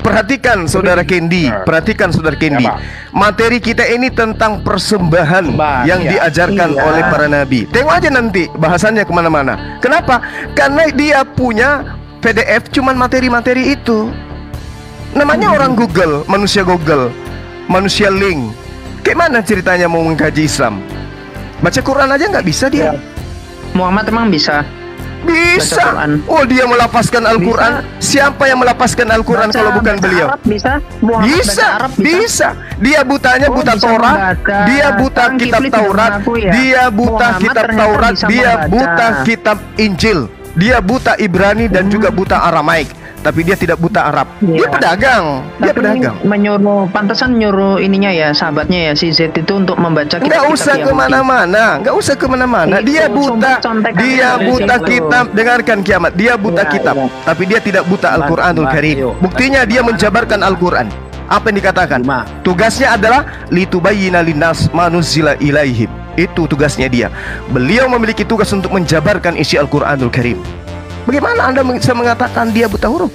Perhatikan saudara Kendi, perhatikan saudara Kendi. Materi kita ini tentang persembahan yang diajarkan oleh para nabi. Tengok aja nanti bahasannya kemana-mana. Kenapa? Karena dia punya PDF cuman materi-materi itu. Namanya orang Google, manusia link. Kayak mana ceritanya mau mengkaji Islam? Baca Quran aja nggak bisa dia. Muhammad emang bisa? Bisa. Oh, dia melafazkan Al-Quran. Siapa yang melafazkan Al-Quran kalau bukan beliau? Arab bisa. Bisa. Dia butanya buta Taurat. Dia buta kitab Taurat. Dia buta kitab Taurat. Dia buta kitab Injil. Dia buta Ibrani dan juga buta Aramaik. Tapi dia tidak buta Arab. Dia pedagang. Dia pedagang. Pantesan nyuruh ininya ya, sahabatnya ya, si Z itu untuk membaca kitab. Nggak usah kemana-mana. Dia buta. Dia buta kitab. Dengarkan kiamat. Dia buta kitab. Tapi dia tidak buta Al-Quranul Karim. Buktinya dia menjabarkan Al-Quran. Apa yang dikatakan? Tugasnya adalah litubayyina linnas ma nuzzila ilaihim. Itu tugasnya dia. Beliau memiliki tugas untuk menjabarkan isi Al-Quranul Karim. Bagaimana Anda bisa mengatakan dia buta huruf?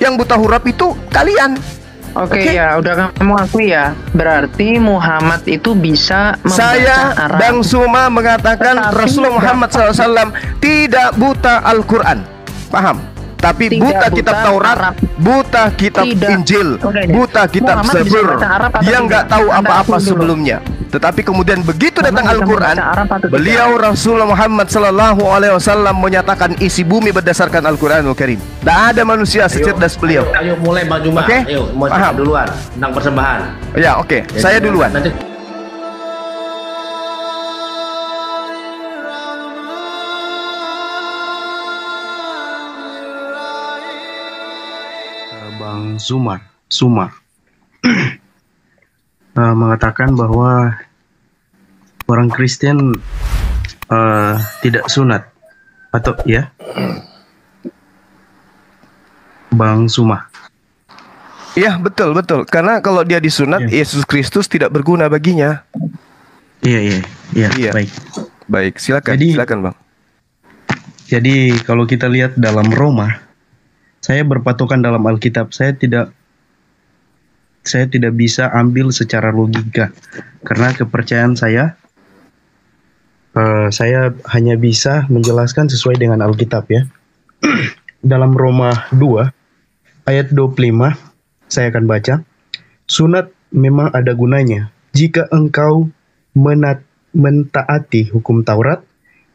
Yang buta huruf itu kalian. Oke. Ya, udah kamu akui ya. Berarti Muhammad itu bisa membaca Saya Arab. Bang Suma mengatakan Rasulullah Muhammad SAW tidak buta Al-Quran. Paham? Tapi buta kitab Taurat, buta kitab Injil, buta kitab Zabur. Dia nggak tahu apa-apa sebelumnya. Tetapi kemudian begitu datang Al-Quran, beliau Rasulullah Muhammad SAW menyatakan isi bumi berdasarkan Al-Quranul Karim. Tidak ada manusia secerdas beliau. Ayo mulai Bang Juma. Ayo, mau duluan tentang persembahan. Ya, oke. Saya duluan. Nanti Bang Sumar mengatakan bahwa orang Kristen tidak sunat, atau ya, Bang Suma? Iya, betul. Karena kalau dia disunat, Yesus Kristus tidak berguna baginya. Iya. Baik, silakan Bang. Jadi kalau kita lihat dalam Roma, saya berpatokan dalam Alkitab. Saya tidak bisa ambil secara logika karena kepercayaan saya hanya bisa menjelaskan sesuai dengan Alkitab ya. Dalam Roma 2 ayat 25 saya akan baca. Sunat memang ada gunanya jika engkau mentaati hukum Taurat,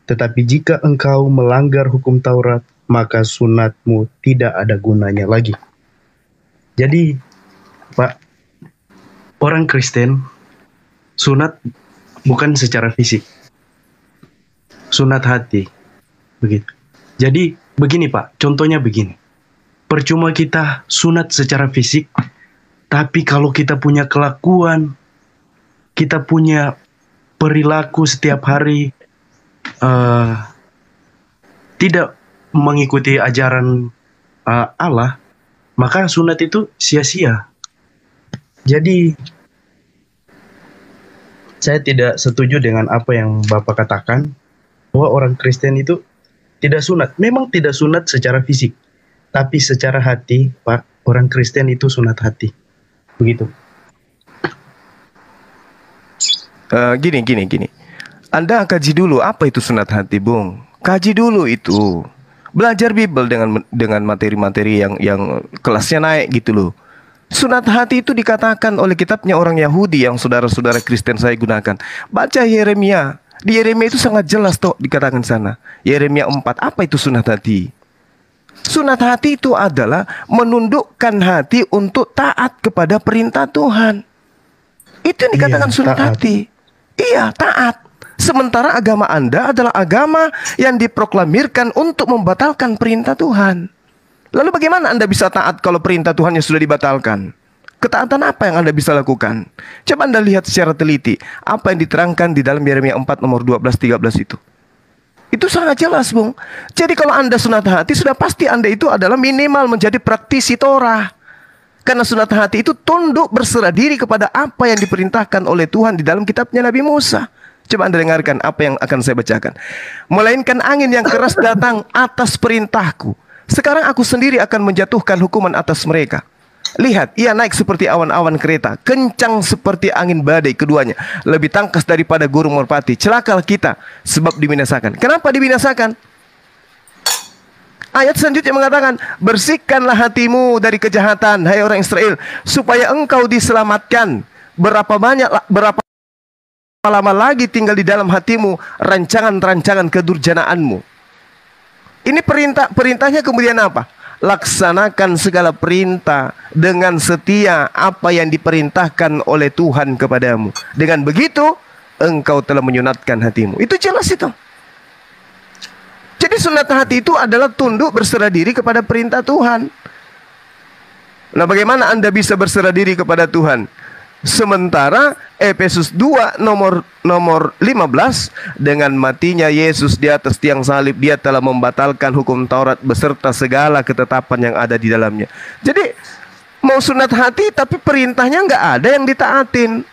tetapi jika engkau melanggar hukum Taurat, maka sunatmu tidak ada gunanya lagi. Jadi, Pak, orang Kristen sunat bukan secara fisik, sunat hati, begitu. Jadi begini Pak, contohnya begini. Percuma kita sunat secara fisik, tapi kalau kita punya kelakuan, kita punya perilaku setiap hari tidak mengikuti ajaran Allah, maka sunat itu sia-sia. Jadi saya tidak setuju dengan apa yang Bapak katakan bahwa orang Kristen itu tidak sunat. Memang tidak sunat secara fisik, tapi secara hati, Pak, orang Kristen itu sunat hati. Begitu. Gini. Anda kaji dulu apa itu sunat hati, Bung. Kaji dulu itu. Belajar Bible dengan materi-materi yang kelasnya naik gitu loh. Sunat hati itu dikatakan oleh kitabnya orang Yahudi yang saudara-saudara Kristen saya gunakan. Baca Yeremia. Di Yeremia itu sangat jelas toh dikatakan sana. Yeremia 4, apa itu sunat hati? Sunat hati itu adalah menundukkan hati untuk taat kepada perintah Tuhan. Itu yang dikatakan sunat hati. Iya, taat. Sementara agama Anda adalah agama yang diproklamirkan untuk membatalkan perintah Tuhan. Lalu bagaimana Anda bisa taat kalau perintah Tuhan yang sudah dibatalkan? Ketaatan apa yang Anda bisa lakukan? Coba Anda lihat secara teliti apa yang diterangkan di dalam Yeremia 4 nomor 12-13 itu. Itu sangat jelas, Bung. Jadi kalau Anda sunat hati, sudah pasti Anda itu adalah minimal menjadi praktisi Torah. Karena sunat hati itu tunduk berserah diri kepada apa yang diperintahkan oleh Tuhan di dalam kitabnya Nabi Musa. Coba Anda dengarkan apa yang akan saya bacakan. Melainkan angin yang keras datang atas perintahku. Sekarang aku sendiri akan menjatuhkan hukuman atas mereka. Lihat, ia naik seperti awan-awan kereta, kencang seperti angin badai keduanya, lebih tangkas daripada burung merpati. Celakalah kita, sebab dibinasakan. Kenapa dibinasakan? Ayat selanjutnya mengatakan, bersihkanlah hatimu dari kejahatan, hai orang Israel, supaya engkau diselamatkan. Berapa lama lagi tinggal di dalam hatimu rancangan-rancangan kedurjanaanmu. Ini perintahnya kemudian apa? Laksanakan segala perintah dengan setia apa yang diperintahkan oleh Tuhan kepadamu. Dengan begitu, engkau telah menyunatkan hatimu. Itu jelas itu. Jadi sunat hati itu adalah tunduk berserah diri kepada perintah Tuhan. Nah, bagaimana Anda bisa berserah diri kepada Tuhan? Sementara Efesus 2 nomor 15, dengan matinya Yesus di atas tiang salib, dia telah membatalkan hukum Taurat beserta segala ketetapan yang ada di dalamnya. Jadi mau sunat hati tapi perintahnya nggak ada yang ditaatin.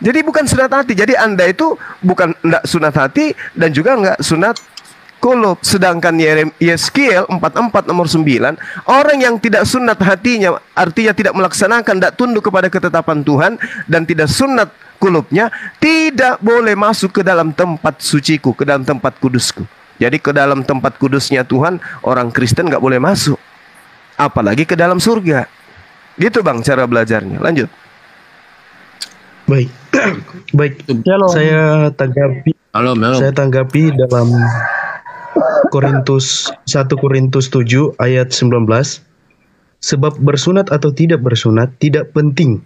Jadi bukan sunat hati. Jadi Anda itu bukan nggak sunat hati dan juga nggak sunat kulub. Sedangkan Yeskiel 44 nomor 9, orang yang tidak sunat hatinya, artinya tidak melaksanakan, tidak tunduk kepada ketetapan Tuhan, dan tidak sunat kulubnya, tidak boleh masuk ke dalam tempat suciku, ke dalam tempat kudusku. Jadi ke dalam tempat kudusnya Tuhan, orang Kristen nggak boleh masuk, apalagi ke dalam surga. Gitu Bang cara belajarnya. Lanjut. Baik. Baik. Saya tanggapi dalam 1 Korintus 7 ayat 19. Sebab bersunat atau tidak bersunat tidak penting.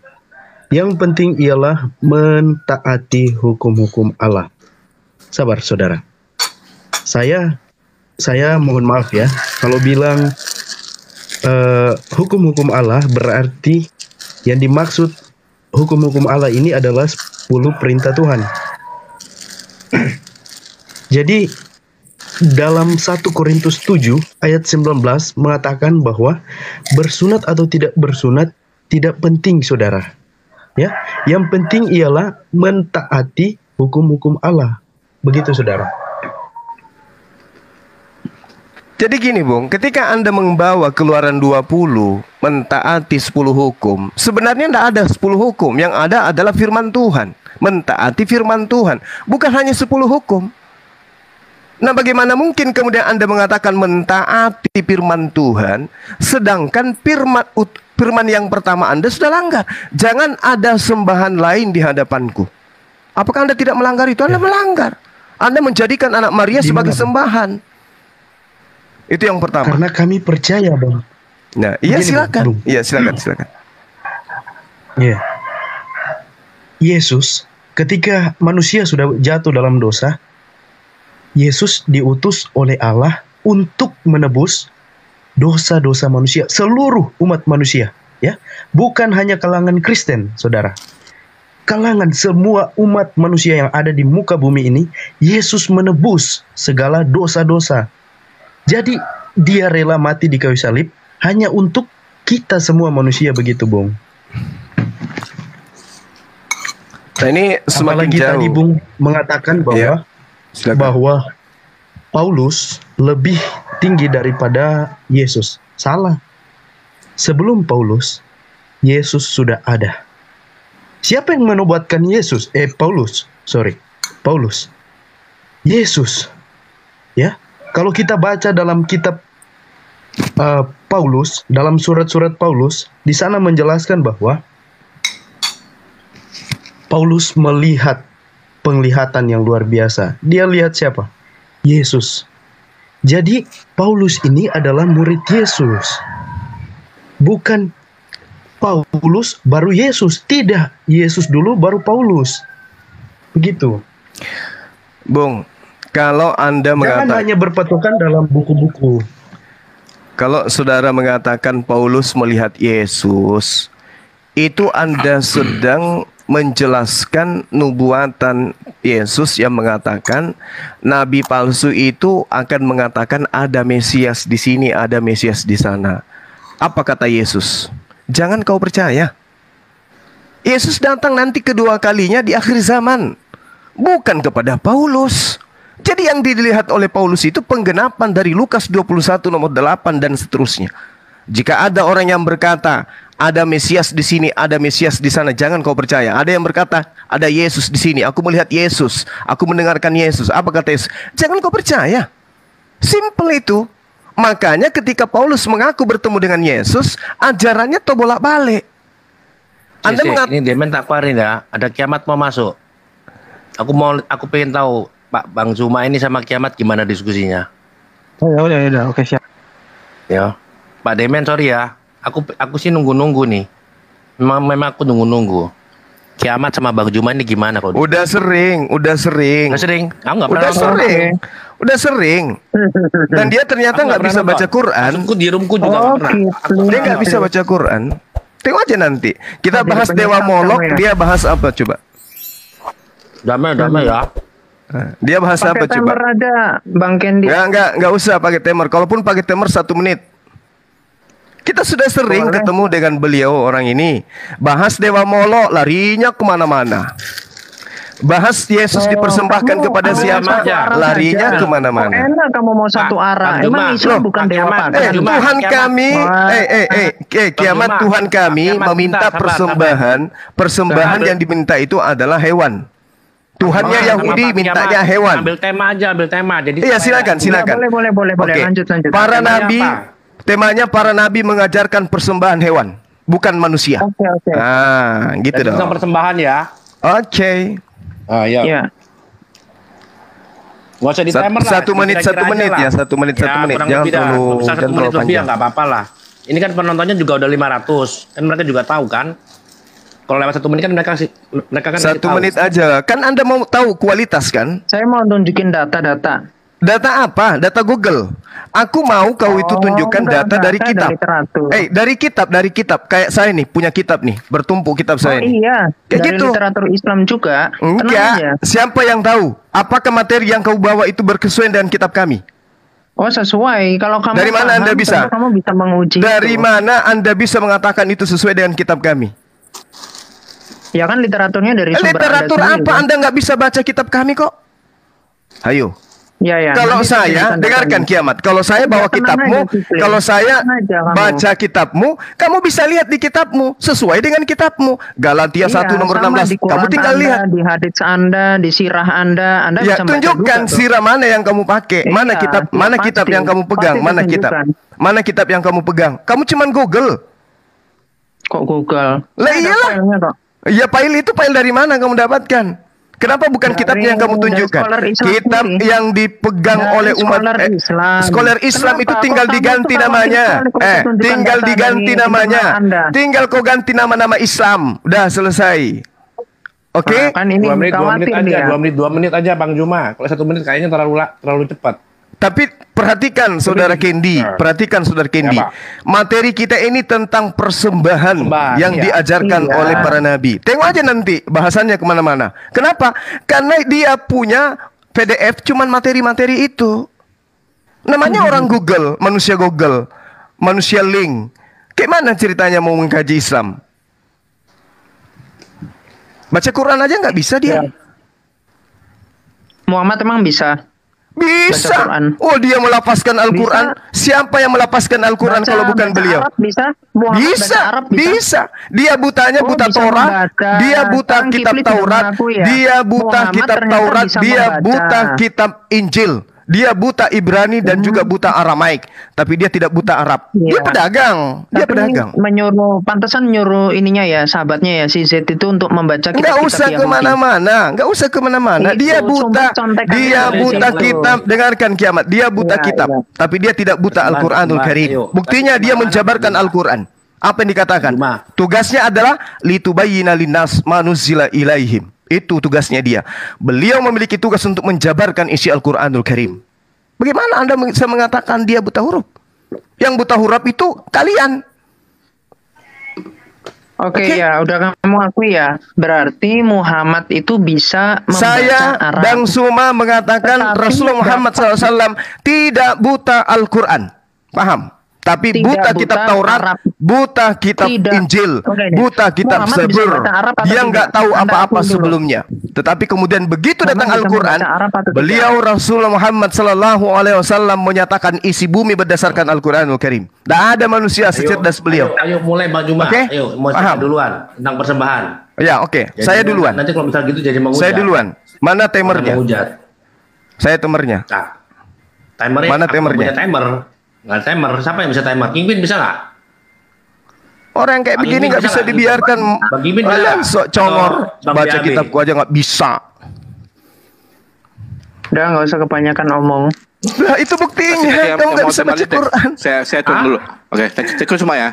Yang penting ialah mentaati hukum-hukum Allah. Sabar saudara. Saya mohon maaf ya kalau bilang hukum-hukum Allah, berarti yang dimaksud hukum-hukum Allah ini adalah 10 perintah Tuhan. Jadi dalam 1 Korintus 7 ayat 19 mengatakan bahwa bersunat atau tidak bersunat tidak penting saudara. Ya, yang penting ialah mentaati hukum-hukum Allah. Begitu saudara. Jadi gini Bung, ketika Anda membawa Keluaran 20 mentaati 10 hukum, sebenarnya tidak ada 10 hukum, yang ada adalah firman Tuhan. Mentaati firman Tuhan, bukan hanya 10 hukum. Nah, bagaimana mungkin kemudian Anda mengatakan mentaati firman Tuhan, sedangkan firman yang pertama Anda sudah langgar. Jangan ada sembahan lain di hadapanku. Apakah Anda tidak melanggar itu? Anda melanggar. Anda menjadikan anak Maria sebagai sembahan. Itu yang pertama. Karena kami percaya, Bang. Nah, iya silakan. Iya, silakan. Iya. Yesus ketika manusia sudah jatuh dalam dosa, Yesus diutus oleh Allah untuk menebus dosa-dosa manusia, seluruh umat manusia, ya. Bukan hanya kalangan Kristen, saudara. Kalangan semua umat manusia yang ada di muka bumi ini, Yesus menebus segala dosa-dosa. Jadi dia rela mati di kayu salib hanya untuk kita semua manusia, begitu, Bung. Nah, ini semakin apalagi jauh. Tadi Bung mengatakan bahwa Paulus lebih tinggi daripada Yesus. Salah. Sebelum Paulus, Yesus sudah ada. Siapa yang menobatkan Yesus? Paulus. Yesus. Ya. Kalau kita baca dalam kitab Paulus, dalam surat-surat Paulus, di sana menjelaskan bahwa Paulus melihat penglihatan yang luar biasa. Dia lihat siapa? Yesus. Jadi Paulus ini adalah murid Yesus. Bukan Paulus baru Yesus. Tidak. Yesus dulu baru Paulus. Begitu. Bung, kalau Anda mengatakan, jangan hanya berpatokan dalam buku-buku. Kalau saudara mengatakan Paulus melihat Yesus, itu Anda sedang menjelaskan nubuatan Yesus yang mengatakan nabi palsu itu akan mengatakan ada Mesias di sini, ada Mesias di sana. Apa kata Yesus? Jangan kau percaya. Yesus datang nanti kedua kalinya di akhir zaman, bukan kepada Paulus. Jadi yang dilihat oleh Paulus itu penggenapan dari Lukas 21 nomor 8 dan seterusnya. Jika ada orang yang berkata, ada Mesias di sini, ada Mesias di sana, jangan kau percaya. Ada yang berkata, ada Yesus di sini, aku melihat Yesus, aku mendengarkan Yesus. Apa kata Yesus? Jangan kau percaya. Simple itu. Makanya ketika Paulus mengaku bertemu dengan Yesus, ajarannya tuh bolak-balik. Anda ini Demen tak keluarin ya, ada kiamat mau masuk. Aku pengen tahu Pak Bang Zuma ini sama kiamat gimana diskusinya. Oh ya udah, oke siap. Ya, Pak Demen sorry ya, aku sih nunggu nih. Memang aku nunggu. Kiamat sama Bang Zuma ini gimana kok? Udah sering. Aku nggak pernah. Udah sering. Dan dia ternyata nggak bisa baca Quran. Aku di roomku juga nggak pernah. Dia nggak bisa baca Quran. Tengok aja nanti. Kita bahas Dewa Molok, dia bahas apa coba? Damai ya. Dia bahas apa coba? Timer ada, Bang Kendi. Enggak usah pakai timer. Kalaupun pakai timer 1 menit. Kita sudah sering ketemu dengan beliau orang ini. Bahas Dewa Molok, larinya kemana-mana. Bahas Yesus dipersembahkan kepada siapa, larinya kemana-mana. Enak kamu mau satu arah. Emang Islam bukan dewa pagan. Tuhan kami, kiamat Tuhan kami meminta persembahan yang diminta itu adalah hewan. Tuhannya Yahudi mintanya hewan. Ambil tema. Jadi iya silakan. Boleh. Lanjut. Para nabi, temanya para nabi mengajarkan persembahan hewan, bukan manusia. Oke. Ah, gitu dong. Tentang persembahan ya. Oke. Ah, iya. Nggak usah di timer lah. 1 menit ya. 1 menit. Jangan terlalu panjang. Nggak apa-apa lah. Ini kan penontonnya juga udah 500. Kan mereka juga tahu kan. Kalau lewat 1 menit kan mereka kan 1 menit aja. Kan Anda mau tahu kualitas kan? Saya mau tunjukin data. Data apa? Data Google. Aku mau kau itu tunjukkan data dari kitab. Dari kitab. Kayak saya nih punya kitab nih, bertumpuk kitab saya. Iya. Kayak dari gitu. Literatur Islam juga. Enggak. Siapa yang tahu? Apakah materi yang kau bawa itu berkesesuaian dengan kitab kami? Oh sesuai. Kalau kamu dari mana Anda bisa? Kamu bisa menguji. Dari mana Anda bisa mengatakan itu sesuai dengan kitab kami? Ya kan literaturnya dari sumber literatur Anda apa? Anda nggak bisa baca kitab kami kok. Ayo. Ya. Kalau saya dengarkan kiamat, kalau saya bawa kitabmu, kalau saya baca kitabmu, kamu bisa lihat di kitabmu sesuai dengan kitabmu. Galatia 1 nomor 16. Kamu tinggal lihat di hadits Anda, di sirah Anda ya, bisa tunjukkan sirah mana yang kamu pakai, mana kitab yang kamu pegang, mana kitab yang kamu pegang. Kamu cuman Google. Kok Google? Lah iyalah. Ya file itu file dari mana kamu dapatkan? Kenapa bukan kitabnya yang kamu tunjukkan? Kitab yang dipegang oleh umat scholar Islam itu tinggal diganti namanya. Tinggal diganti namanya. Tinggal kau ganti nama-nama Islam. Udah selesai. Oke? Kan ini 2 menit aja Bang Juma. Kalau 1 menit kayaknya terlalu cepat. Tapi perhatikan saudara Kendi, materi kita ini tentang persembahan yang diajarkan oleh para nabi. Tengok aja nanti bahasannya kemana-mana. Kenapa? Karena dia punya PDF cuman materi-materi itu. Namanya orang Google, manusia link. Kayak mana ceritanya mau mengkaji Islam? Baca Quran aja nggak bisa dia. Muhammad emang bisa? Bisa. Oh, dia melafazkan Al-Quran. Siapa yang melafazkan Al-Quran kalau bukan beliau? Arab bisa. Bisa. Dia butanya buta Taurat. Dia buta kitab Taurat. Dia buta kitab Taurat. Dia buta kitab Injil. Dia buta Ibrani dan juga buta Aramaik, tapi dia tidak buta Arab. Dia pedagang. Pantesan nyuruh ininya ya, sahabatnya ya si Z itu untuk membaca kitab. Nggak usah kemana-mana. Dia buta kitab. Dengarkan kiamat. Dia buta kitab, tapi dia tidak buta Al-Quranul Karim. Buktinya dia menjabarkan Al-Quran. Apa yang dikatakan? Tugasnya adalah litubayyina linnas ma nuzila ilaihim. Itu tugasnya dia. Beliau memiliki tugas untuk menjabarkan isi Al-Quranul Karim. Bagaimana Anda bisa mengatakan dia buta huruf? Yang buta huruf itu kalian. Oke. Ya, udah kamu akui ya. Berarti Muhammad itu bisa membaca Arab. Bang Suma mengatakan Rasulullah Muhammad SAW tidak buta Al-Quran. Paham? Tapi Tidak buta kitab buta Taurat, Arab. buta kitab Tidak. Injil, Oke, deh. buta kitab Muhammad bisa Zabur. baca Arab atau Dia tidak? nggak tahu Anda apa-apa akui dulu. sebelumnya. Tetapi kemudian begitu Muhammad datang bisa Al-Quran, membaca Arab atau tidak? beliau Rasulullah Muhammad Sallallahu Alaihi Wasallam menyatakan isi bumi berdasarkan Al-Quranul Karim. Tidak ada manusia secerdas beliau. Ayo mulai Bang Juma. Oke? Ayo mau Paham. saya duluan tentang persembahan. Ya, oke. Jadi Saya duluan. Nanti kalau misal gitu jadi menghujat. Saya duluan. Mana timernya? Menghujat. Saya timernya. Nah, timernya. Mana aku timernya? punya timer. Nggak ada timer. Siapa yang bisa timer? Kingpin bisa nggak? Orang yang kayak Bang begini Imin nggak bisa bisa nggak? dibiarkan. Bang Imin bisa Kalian nggak? sok congor. Atau Bang Baca BAB? kitabku aja nggak bisa. Udah nggak usah kebanyakan omong. Lah itu buktinya. Kamu nggak bisa baca Quran. Saya turun Hah? dulu. Oke, cek semua ya.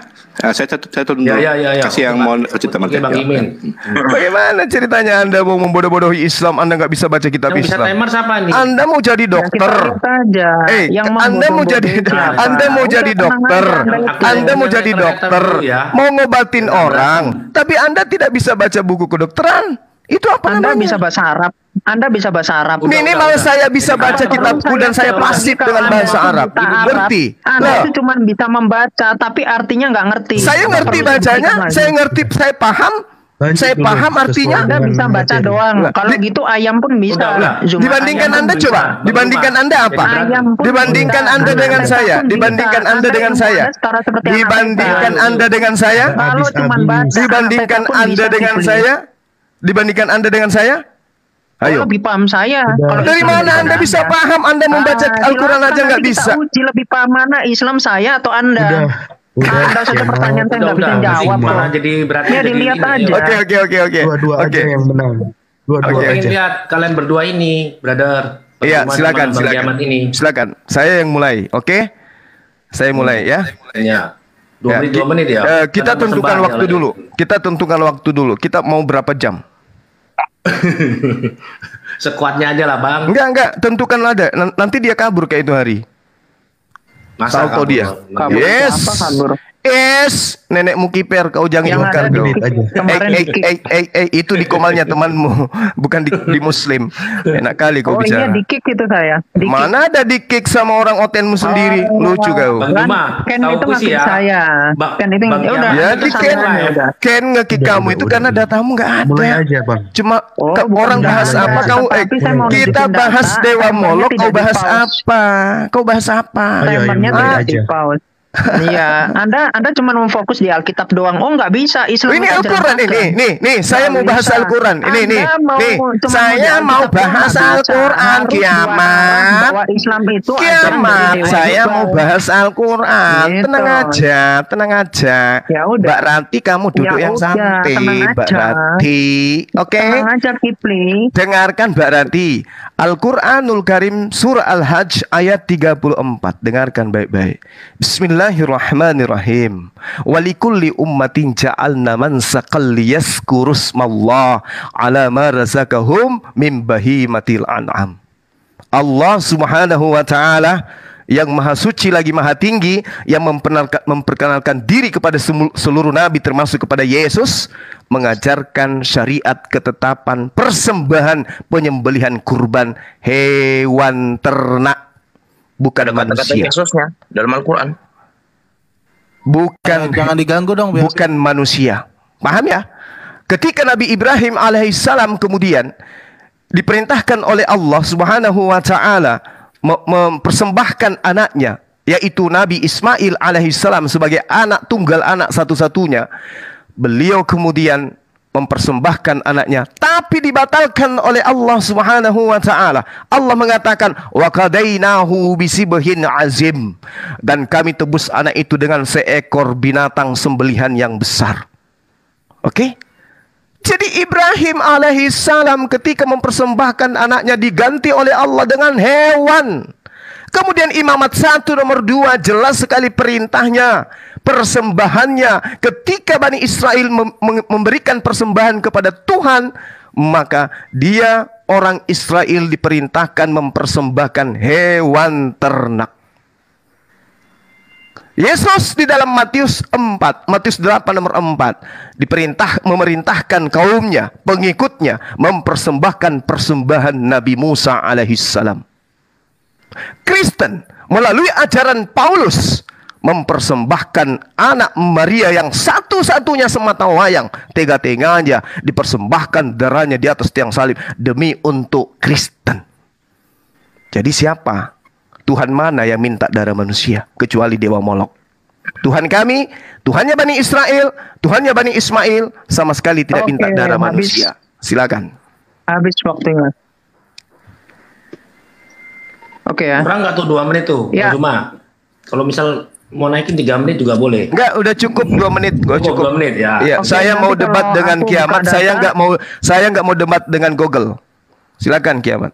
Saya turun dulu. Ya. Kasih yang mau cerita Oke, Bang Imin. Bagaimana ceritanya Anda mau membodoh-bodohi Islam? Anda nggak bisa baca kitab Yang bisa Islam. timer siapa nih? Anda mau jadi Ya, kita dokter. lihat aja. Yang Anda mau jadi membodoh-bodohi siapa? Anda mau Udah, jadi tenang dokter. aja, Anda itu. Anda mau jadi dokter. Ya. Mau ngobatin orang, tapi Anda tidak bisa baca buku kedokteran. Itu apa Anda namanya? bisa bahasa Arab. Anda bisa bahasa Arab. Minimal saya bisa baca kitabku dan saya fasih dengan bahasa Arab. Ngerti? Anda Loh, itu cuma bisa membaca, tapi artinya nggak ngerti. saya Nggak ngerti perlu bacanya, dibuktikan lagi. saya ngerti, saya paham, Lanjut saya dulu, paham sesuai artinya. Anda dengan bisa baca materi. doang. Nah, Kalau gitu ayam pun bisa. Udah. Cuma Dibandingkan ayam Anda pun coba, bisa. dibandingkan Anda apa? Ayam pun Dibandingkan bisa. Anda dengan Anda saya, pun dibandingkan bisa. Anda dengan Anda saya, ilmu Anda setara seperti anak dibandingkan TK. Anda dengan saya, Kalau cuma Habis-habis. baca dibandingkan APK pun Anda bisa dengan dibeli. saya, dibandingkan Anda dengan saya, ayo. Lebih paham saya. Kalau Dari Islam mana daripada Anda bisa paham? Anda membaca Ah, Al-Quran silakan aja nggak nanti bisa. Kita uji lebih paham mana Islam saya atau Anda. Ada satu Kemal. pertanyaan saya nggak bisa jawab. Malah kok. jadi berarti Ya, jadi dilihat ini, aja. Oke. Dua-dua Oke. aja yang menang. Dua-dua Oke. Pengen aja. lihat kalian berdua ini, brother. Iya, Pertemuan silakan, sama Bang Kiamat ini. silakan. Saya yang mulai, oke? Saya mulai ya. Ya. Ya, 2 menit ya. kita Karena tentukan persembahan waktu yang dulu. Kita tentukan waktu dulu. Kita mau berapa jam? Sekuatnya aja lah, Bang. Enggak. Tentukan ada. Nanti dia kabur kayak itu hari. Masa Tahu kau kabur? dia. Kabur Yes. apa kabur? Yes, nenekmu kiper kau jangan Yang ingkar ada di kau. kick aja. kemarin di kick. Itu di komalnya temanmu, bukan di Muslim. Enak kali kau Oh bicara. iya di kick itu saya. Di kick. Mana ada di kick sama orang otenmu sendiri? Lucu kau. Bang Kan, Juma, Ken tahu itu puisi nge-kick ya? saya. Ken itu Bang ya udah. Kiamat Ya itu di santai Ken, aja, udah. Ken nge-kick kamu itu karena datamu nggak Mulai ada. aja bang. Cuma Oh, ke- bukan orang bahas data. apa kau? Tapi saya mau Kita nunjukin bahas data, Dewa timernya Molok. Kau tidak bahas di-pause. apa? Kau bahas apa? Ayo, Timernya mulai tidak aja. di pause. Iya, Anda cuma memfokus di Alkitab doang. Oh, nggak bisa. Islam Ini kita Al-Quran jelaskan. nih, saya mau bahas bisa. Al-Quran. Ini, Anda mau nih. cuma Saya di mau Alkitab bahas doang, nggak bisa. Al-Quran, Harus kiamat. bahwa Islam itu ajaran Kiamat, dari Dewa saya juga. mau bahas Al-Quran. Gitu. Tenang aja. Ya udah. Mbak Ranti, kamu duduk Ya yang udah, santai, tenang Mbak aja. Ranti. Oke? Tenang aja, Kipli. Dengarkan Mbak Ranti. Al-Quranul Karim surah Al-Hajj ayat 34. Dengarkan baik-baik. Bismillahirrahmanirrahim. Walikulli ummatin ja'alna mansaqal liyazkurusmallah ala ma razaqahum min bahimatil an'am. Allah Subhanahu wa taala yang maha suci lagi maha tinggi, yang memperkenalkan diri kepada seluruh nabi termasuk kepada Yesus, mengajarkan syariat ketetapan persembahan penyembelihan kurban hewan ternak, bukan Kata-kata manusia. Yesusnya dalam Al-Quran. Bukan Jangan diganggu dong. bukan manusia. Paham ya? Ketika Nabi Ibrahim alaihissalam kemudian diperintahkan oleh Allah Subhanahu wa taala mempersembahkan anaknya, yaitu Nabi Ismail alaihissalam sebagai anak tunggal, anak satu-satunya. Beliau kemudian mempersembahkan anaknya, tapi dibatalkan oleh Allah Subhanahu wa taala. Allah mengatakan, "Wa qadainahu bisibhin azim." Dan kami tebus anak itu dengan seekor binatang sembelihan yang besar. Oke? Jadi Ibrahim alaihissalam ketika mempersembahkan anaknya diganti oleh Allah dengan hewan. Kemudian imamat 1 nomor 2 jelas sekali perintahnya, persembahannya. Ketika Bani Israel memberikan persembahan kepada Tuhan, maka dia orang Israel diperintahkan mempersembahkan hewan ternak. Yesus di dalam Matius 8 nomor 4 memerintahkan kaumnya, pengikutnya mempersembahkan persembahan Nabi Musa alaihissalam. Kristen melalui ajaran Paulus mempersembahkan anak Maria yang satu-satunya semata wayang, tega-teganya dipersembahkan darahnya di atas tiang salib demi untuk Kristen. Jadi siapa? Tuhan mana yang minta darah manusia kecuali dewa Molok? Tuhan kami, Tuhannya Bani Israel, Tuhannya Bani Ismail sama sekali tidak minta darah manusia. Silakan. Habis waktunya. Oke ya. Kurang nggak tuh 2 menit tuh? Ya. Cuma kalau misal mau naikin 3 menit juga boleh. Enggak, udah cukup 2 menit. Cukup 2 menit ya. Iya, Oke, saya nanti mau debat kalau dengan aku Kiamat. buka data- Saya nggak mau debat dengan Google. Silakan Kiamat.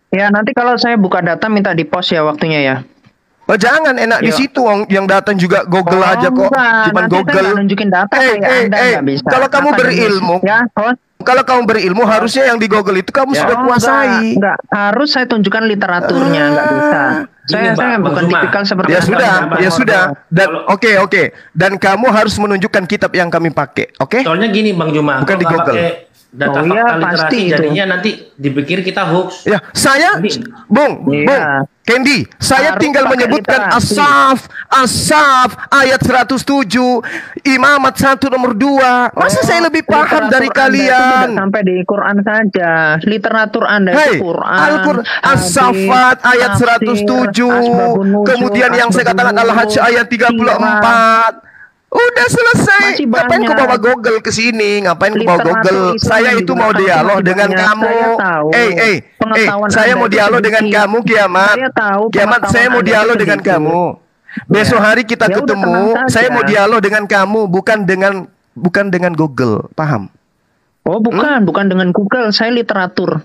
Ya nanti kalau saya buka data minta di post ya waktunya ya. Oh jangan, enak di Yuk. situ yang datang juga Google aja kok. Enggak, Cuman nanti Google. saya nggak nunjukin data kayak Anda nggak bisa. Kalau kamu Apa berilmu, jenis? Ya, host. kalau kamu berilmu harusnya yang di Google itu kamu sudah Oh, kuasai. enggak, harus saya tunjukkan literaturnya, nggak bisa. Gini, Saya Pak, bukan Bang Zuma. tipikal seperti Ya Anda, sudah, Bang ya Mordo. sudah. Dan oke. Dan kamu harus menunjukkan kitab yang kami pakai, oke? Soalnya gini Bang Juma, Bukan kalau di nggak Google. pakai data Oh fakta iya, literasi pasti itu. jadinya nanti dipikir kita hoax. Ya, saya, Bung, Iya. Candy, saya Harus tinggal pakai menyebutkan literasi. Asaf, ayat 107, Imamat 1 nomor 2. Masa saya lebih paham dari Literatur Anda itu kalian? tidak sampai di Quran saja. Literatur Anda Hei, itu Quran, Al-Quran, hadis, As-Safat ayat tafsir, 107. Asbabun Nuzul, Kemudian yang saya katakan Asbabun Al-Hajj Nuzul, ayat 34. Udah selesai. Masih Ngapain kau banyak. bawa Google ke sini? Ngapain kau bawa Literatur Google? Islam Saya yang itu mau digunakan dialog masih dengan banyak. kamu. Saya tahu. Pengetahuan Saya Anda mau itu dialog dengan sedikit. kamu, Kiamat. Saya tahu Kiamat, saya pengetahuan mau Anda dialog itu dengan sedikit. kamu. Besok hari kita Ya udah, ketemu. tenang Saya saja. mau dialog dengan kamu, bukan dengan Google. Paham? Oh bukan dengan Google, saya literatur.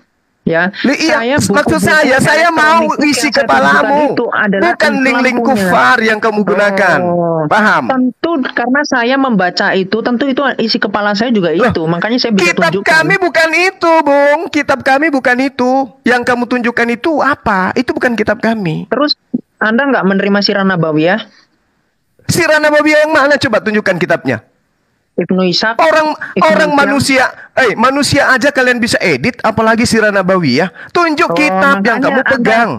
Ya, Iya, buku-buku maksud saya mau elektronik isi yang saya kepalamu, tunjukkan itu adalah bukan Islam link-link punya. kufar yang kamu gunakan. Oh. Paham? Tentu karena saya membaca itu, tentu itu isi kepala saya juga Loh, itu, makanya saya bisa Kitab tunjukkan. kami bukan itu, Bung. Kitab kami bukan itu. Yang kamu tunjukkan itu apa? Itu bukan kitab kami. Terus Anda nggak menerima Sirah Nabawiyah, Sirah Nabawiyah yang mana? Coba tunjukkan kitabnya. Ibnu Ishaq, Orang Ibnu Hisham. manusia aja kalian bisa edit, apalagi Sirah Nabawiyah. Tunjuk kitab yang kamu makanya pegang.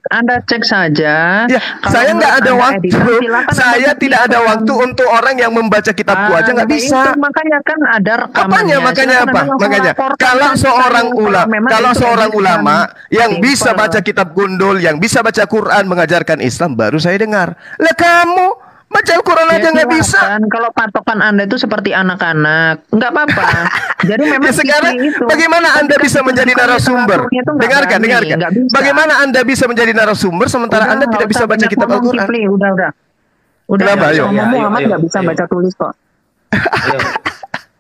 Anda cek saja. Ya, Kalau saya nggak ada Anda waktu. editan, silakan Saya Anda tidak ada buktikan. waktu untuk orang yang membaca kitabku aja nggak Nah, bisa. itu makanya kan ada rekamannya. Apanya? Makanya Silakan apa? Anda langsung Makanya laporkan kalau saja. seorang Memang kalau itu seorang editan ulama yang simple. bisa baca kitab gundul, yang bisa baca Quran, mengajarkan Islam, baru saya dengar. Lah kamu baca Al-Quran Ya, aja nggak bisa. silakan. Kalau patokan Anda itu seperti anak-anak, nggak apa-apa. Jadi memang Ya sekarang TV itu, bagaimana Anda ketika bisa menjadi tunjukkan narasumber? literaturnya itu nggak Dengarkan, berani, dengarkan. nggak bisa. Bagaimana Anda bisa menjadi narasumber sementara Udah, Anda nggak tidak bisa usah baca banyak kitab ngomong, Al-Quran? Kifli. Udah. Kenapa? Ayo. Ngomong Ayo, Muhammad ayo, nggak bisa ayo. baca tulis kok. Ayo.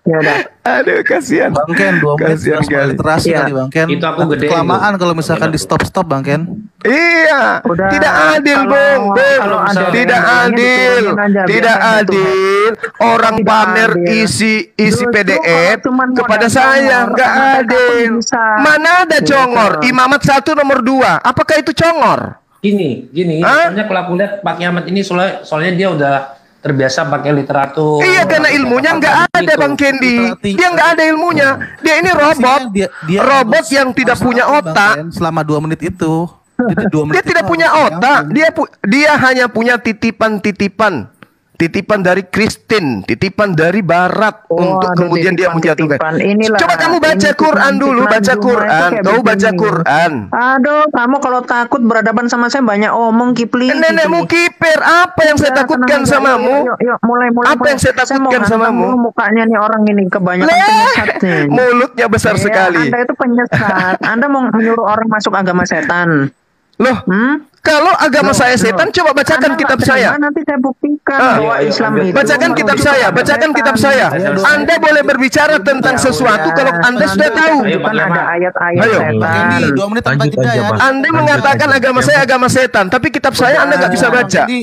Ya udah. Aduh, kasihan. Bang Ken 2 menit Kasihan soal kali. literasi Iya. tadi Bang Ken. Itu aku Nanti gedein kelamaan tuh. kalau misalkan di stop Bang Ken. Iya, Udah, tidak adil, kalau- Bung. kalau ada Tidak yang adil, diturunin aja, tidak biar saya adil. Orang Tidak pamer adil. isi Justru PDF kalau cuman kepada modal saya, congor, nggak mereka pun adil. bisa. Mana ada Gitu. congor? Imamat 1 nomor 2. Apakah itu congor? Gini. Hah? Soalnya kalau aku lihat Pak Kiamat ini soalnya dia udah terbiasa pakai literatur. Iya, karena ilmunya nggak ada, Bang Candy. Dia nggak ada ilmunya. Dia ini robot, Dia robot yang tidak punya Bang otak. Ken, selama 2 menit itu. Jadi 2 menit Dia tidak itu punya harus otak. nyambung. Dia hanya punya titipan dari Kristen, titipan dari Barat Oh, untuk ada kemudian dia menjatuhkan. titipan-titipan. Inilah, Coba kamu baca ini Quran dulu, titipan baca Juma Quran. itu kayak Kau baca begini. Quran. Aduh, kamu kalau takut berhadapan sama saya banyak omong, Kipli. Nenekmu kiper, apa yang saya Udah, takutkan tenang aja. samamu? Yuk, mulai. Apa yang saya takutkan mau hantam samamu? dulu mukanya nih orang ini kebanyakan Leh, penyesat nih. mulutnya besar Iya, sekali. Anda itu penyesat. Anda mau menyuruh orang masuk agama setan. Loh, kalau agama Loh, saya setan, loh. coba bacakan Anda kitab nggak terima, saya. Nanti saya buktikan Ah. bahwa Ayo, Islam ambil. itu Bacakan kitab merujuk saya, agama bacakan kitab setan. saya. Ayo, Anda boleh berbicara tentang Ya sesuatu udah, kalau Anda nanti sudah tahu. Ayo, Kan Pak ada Kiamat. ayat-ayat Ayo. Bang setan. Ken, 2 menit tanpa Lanjut jeda aja, ya. Bang. Anda mengatakan agama saya agama setan, tapi kitab saya Anda nggak bisa baca. Jadi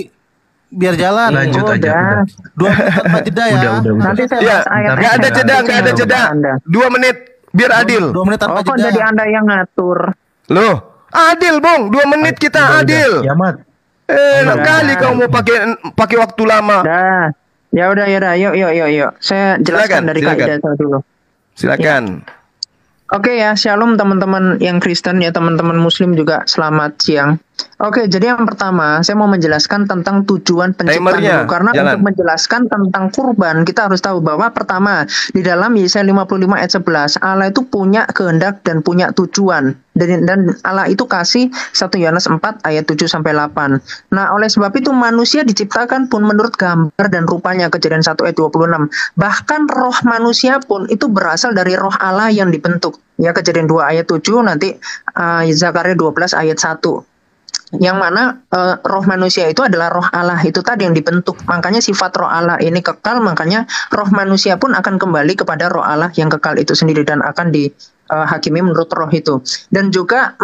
biar jalan. Lanjut aja. Udah. 2 menit tanpa jeda ya. Udah. Nanti saya Ya, bahas ayat nggak ada jeda, nggak ada jeda. 2 menit, biar adil. 2 menit tanpa Oh, kok jeda. jadi Anda yang ngatur? Loh, adil, Bung. 2 menit kita adil. Kiamat. Enak kali kau mau pakai waktu lama. Dah. Ya udah. Yuk. Saya jelaskan Silakan, dari silakan. kaidah saya dulu. Silakan. Oke ya, shalom teman-teman yang Kristen ya, teman-teman Muslim juga selamat siang. Oke, jadi yang pertama saya mau menjelaskan tentang tujuan penciptaan Timernya, dulu. Karena jalan. untuk menjelaskan tentang kurban, kita harus tahu bahwa pertama, di dalam Yesaya 55 ayat 11, Allah itu punya kehendak dan punya tujuan. Dan Allah itu kasih 1 Yohanes 4 ayat 7 sampai 8. Nah, oleh sebab itu manusia diciptakan pun menurut gambar dan rupanya, Kejadian 1 ayat 26. Bahkan roh manusia pun itu berasal dari roh Allah yang dibentuk. Ya, Kejadian 2 ayat 7, nanti Zakaria 12 ayat 1. Yang mana roh manusia itu adalah roh Allah itu tadi yang dibentuk. Makanya sifat roh Allah ini kekal, makanya roh manusia pun akan kembali kepada roh Allah yang kekal itu sendiri dan akan dihakimi menurut roh itu. Dan juga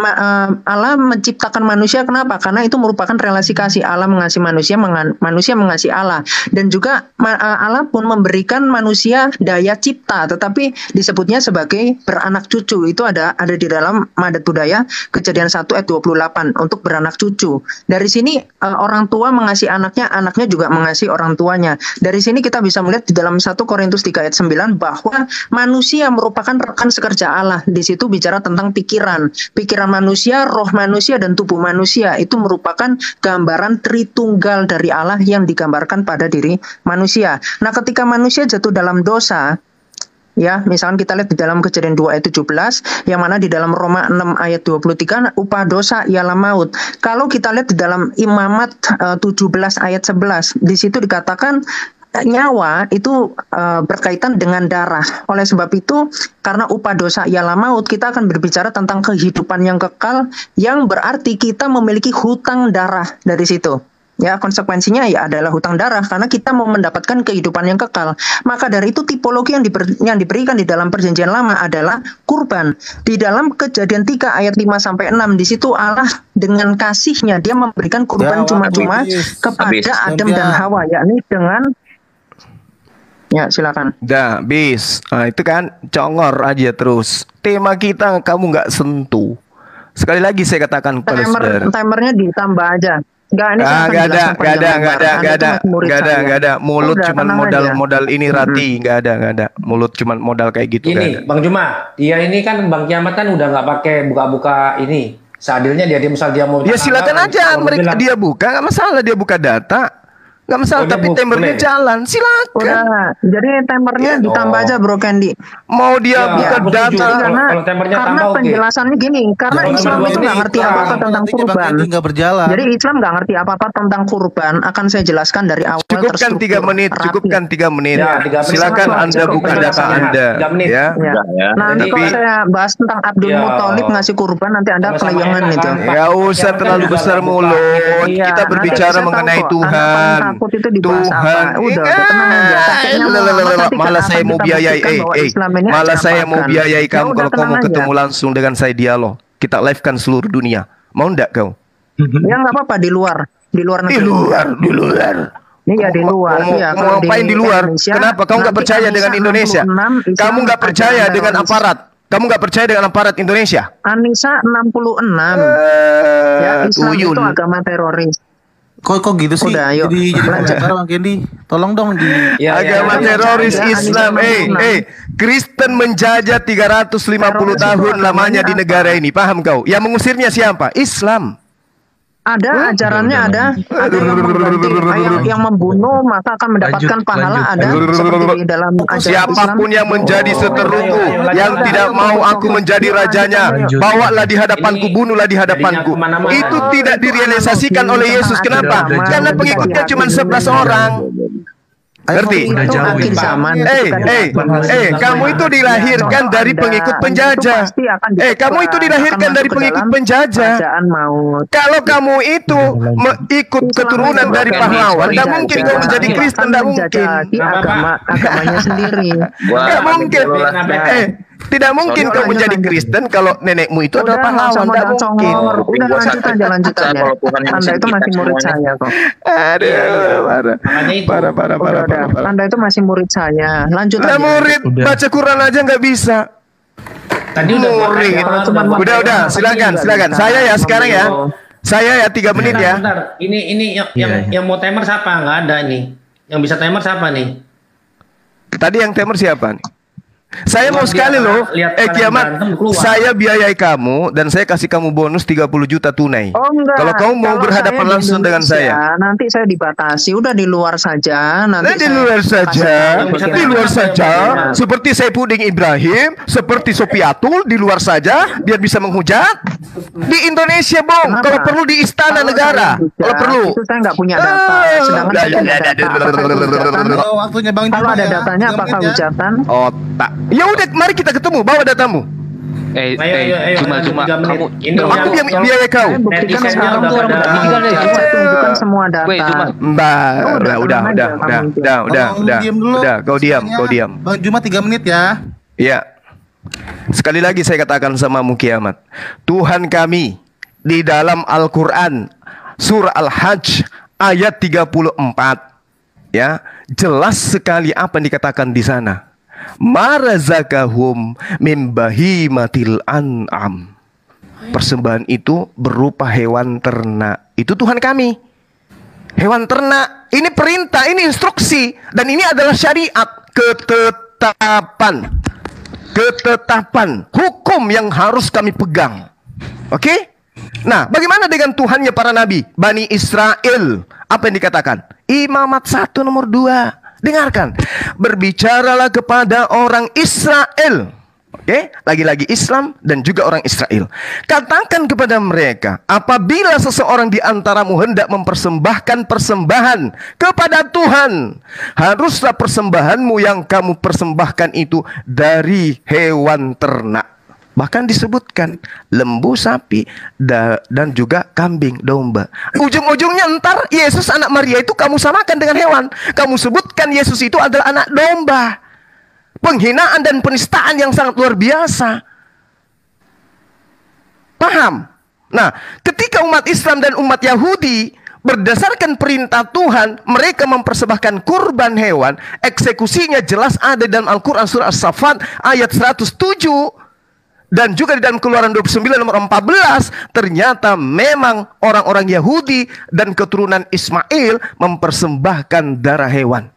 Allah menciptakan manusia, kenapa? Karena itu merupakan relasi kasih. Allah mengasihi manusia, manusia mengasihi Allah. Dan juga Allah pun memberikan manusia daya cipta, tetapi disebutnya sebagai beranak cucu. Itu ada di dalam Madat Budaya Kejadian 1 ayat 28 untuk beranak cucu. Dari sini orang tua mengasihi anaknya, anaknya juga mengasihi orang tuanya. Dari sini kita bisa melihat di dalam 1 Korintus 3 ayat 9 bahwa manusia merupakan rekan sekerja Allah. Di situ bicara tentang pikiran manusia, roh manusia, dan tubuh manusia. Itu merupakan gambaran Tritunggal dari Allah yang digambarkan pada diri manusia. Nah, ketika manusia jatuh dalam dosa, ya, misalkan kita lihat di dalam Kejadian 2 ayat 17, yang mana di dalam Roma 6 ayat 23, upah dosa ialah maut. Kalau kita lihat di dalam Imamat 17 ayat 11, di situ dikatakan nyawa itu berkaitan dengan darah. Oleh sebab itu, karena upah dosa ialah maut, kita akan berbicara tentang kehidupan yang kekal, yang berarti kita memiliki hutang darah dari situ. Ya, konsekuensinya ya adalah hutang darah karena kita mau mendapatkan kehidupan yang kekal. Maka dari itu tipologi yang diberikan di dalam Perjanjian Lama adalah kurban. Di dalam Kejadian 3 ayat 5 sampai 6, di situ Allah dengan kasihnya dia memberikan kurban cuma-cuma kepada Adam dan Hawa, yakni dengan ya, silakan. Dah, bis. Nah, itu kan congor aja terus. Tema kita kamu nggak sentuh. Sekali lagi saya katakan kepada saudara. Timernya ditambah aja. Nggak ada. Mulut cuman modal ini Rati, nggak ada. Mulut cuman modal kayak gitu. Ini Bang Juma, dia ini kan Bang Kiamat kan udah nggak pakai buka-buka ini. Seadilnya dia misal dia mau. Ya silakan aja mereka dia buka, nggak masalah dia buka data. Nggak masalah, tapi timernya jalan, silakan. Udah, jadi timernya ditambah aja Bro Candy. Mau dia buka data karena penjelasannya gini, karena Islam itu nggak ngerti apa-apa tentang kurban. Jadi Islam nggak ngerti apa-apa tentang kurban. Akan saya jelaskan dari awal. Cukupkan 3 menit. Ya, silakan Anda buka data Anda. Ya. Nanti kalau saya bahas tentang Abdul Muthalib ngasih kurban, nanti Anda kelayangan itu. Ya usah terlalu besar mulut. Kita berbicara mengenai Tuhan. Tuhan, malah saya mau biayai, malah saya mau biayai kamu kalau kamu mau ketemu langsung dengan saya dialog. Kita live kan seluruh dunia. Mau ndak kau? Ya nggak apa-apa di luar negeri. Di luar. Iya di luar. Mau ngapain di luar? Kenapa? Kamu nggak percaya dengan Indonesia? Kamu nggak percaya dengan aparat? Kamu nggak percaya dengan aparat Indonesia? Anissa 66. Ya, Islam itu agama teroris. Kok gitu sih? Udah, ayo. Jadi Bang Kendi, tolong dong di agama teroris Islam. Kristen menjajah 350 tahun lamanya di negara ini. Paham kau? Yang mengusirnya siapa? Islam. Ada ajarannya, ada yang membunuh maka akan mendapatkan pahala, ada seperti di dalam ajaran siapapun yang menjadi seteruku, yang tidak mau aku menjadi rajanya, bawalah di hadapanku, bunuhlah di hadapanku. Itu tidak direalisasikan oleh Yesus. Kenapa? Karena pengikutnya cuma 11 orang. Ngerti? Kamu itu dilahirkan dari pengikut penjajah. Kamu itu dilahirkan dari pengikut penjajah. Kalau kamu itu ikut keturunan dari pahlawan, tidak mungkin kau menjadi Kristen, tidak mungkin. Agamanya sendiri. Tidak mungkin. Tidak mungkin kau menjadi Kristen kalau nenekmu itu adalah pahlawan. Tidak mungkin. Udah lanjut aja. Anda itu masih murid saya kok. Aduh, parah. Anda itu masih murid saya. Lanjut aja. Murid baca Quran aja nggak bisa. Tadi udah. Silakan. Saya ya sekarang ya. Saya ya 3 menit ya. Bentar. Ini yang mau timer siapa? Nggak ada nih. Yang bisa timer siapa nih? Tadi yang timer siapa nih? Saya mau Keluar sekali dia, loh. lihat kalian Kiamat, berantem, keluar. saya biayai kamu dan saya kasih kamu bonus 30 juta tunai. Oh enggak. Kalau kamu mau Kalau berhadapan saya di langsung dengan Indonesia, saya. nanti saya dibatasi. Udah di luar saja. Nanti Di saya luar kasih saja, tahu bisa di luar apa saja, yang berbeda. seperti saya puding Ibrahim, seperti Sopiatul, di luar saja, biar bisa menghujat. Di Indonesia, Bung, Kenapa? kalau perlu di istana Kalau negara, saya hujat, kalau perlu. itu saya nggak punya data. Sedangkan saya punya data. Apakah itu hujatan? Oh, waktunya Bang Kalau Juma ada ya. datanya, 3 apakah menit ya. hujatan? Otak. Ya udah, mari kita ketemu, bawa datamu. Ayo, cuma 3 menit. kamu Ini Aku yang biayai kau. Saya buktikan netizennya sekarang udah tuh orang pada- berhujat. Saya tunjukkan semua data. Wait, cuma Mbak, udah, tenang aja kamu itu. Tolong diem dulu. kau diam, Sisanya kau diam. Bang Juma 3 menit ya. Ya. Sekali lagi saya katakan sama Kiamat. Tuhan kami di dalam Al-Quran surah Al-Hajj ayat 34 ya, jelas sekali apa yang dikatakan di sana. Marazakahum min bahimatil an'am. Persembahan itu berupa hewan ternak. Itu Tuhan kami. Hewan ternak. Ini perintah, ini instruksi, dan ini adalah syariat, ketetapan, hukum yang harus kami pegang. Oke? Nah, bagaimana dengan Tuhannya para nabi? Bani Israel. Apa yang dikatakan? Imamat 1 nomor 2. Dengarkan. Berbicaralah kepada orang Israel. Oke? Lagi-lagi Islam dan juga orang Israel. Katakan kepada mereka, apabila seseorang di antaramu hendak mempersembahkan persembahan kepada Tuhan, haruslah persembahanmu yang kamu persembahkan itu dari hewan ternak. Bahkan disebutkan lembu, sapi, dan juga kambing, domba. Ujung-ujungnya ntar Yesus anak Maria itu kamu samakan dengan hewan. Kamu sebutkan Yesus itu adalah anak domba. Penghinaan dan penistaan yang sangat luar biasa. Paham? Nah, ketika umat Islam dan umat Yahudi berdasarkan perintah Tuhan, mereka mempersembahkan kurban hewan, eksekusinya jelas ada dalam Al-Quran surah As-Saffat ayat 107. Dan juga di dalam Keluaran 29 nomor 14, ternyata memang orang-orang Yahudi dan keturunan Ismail mempersembahkan darah hewan.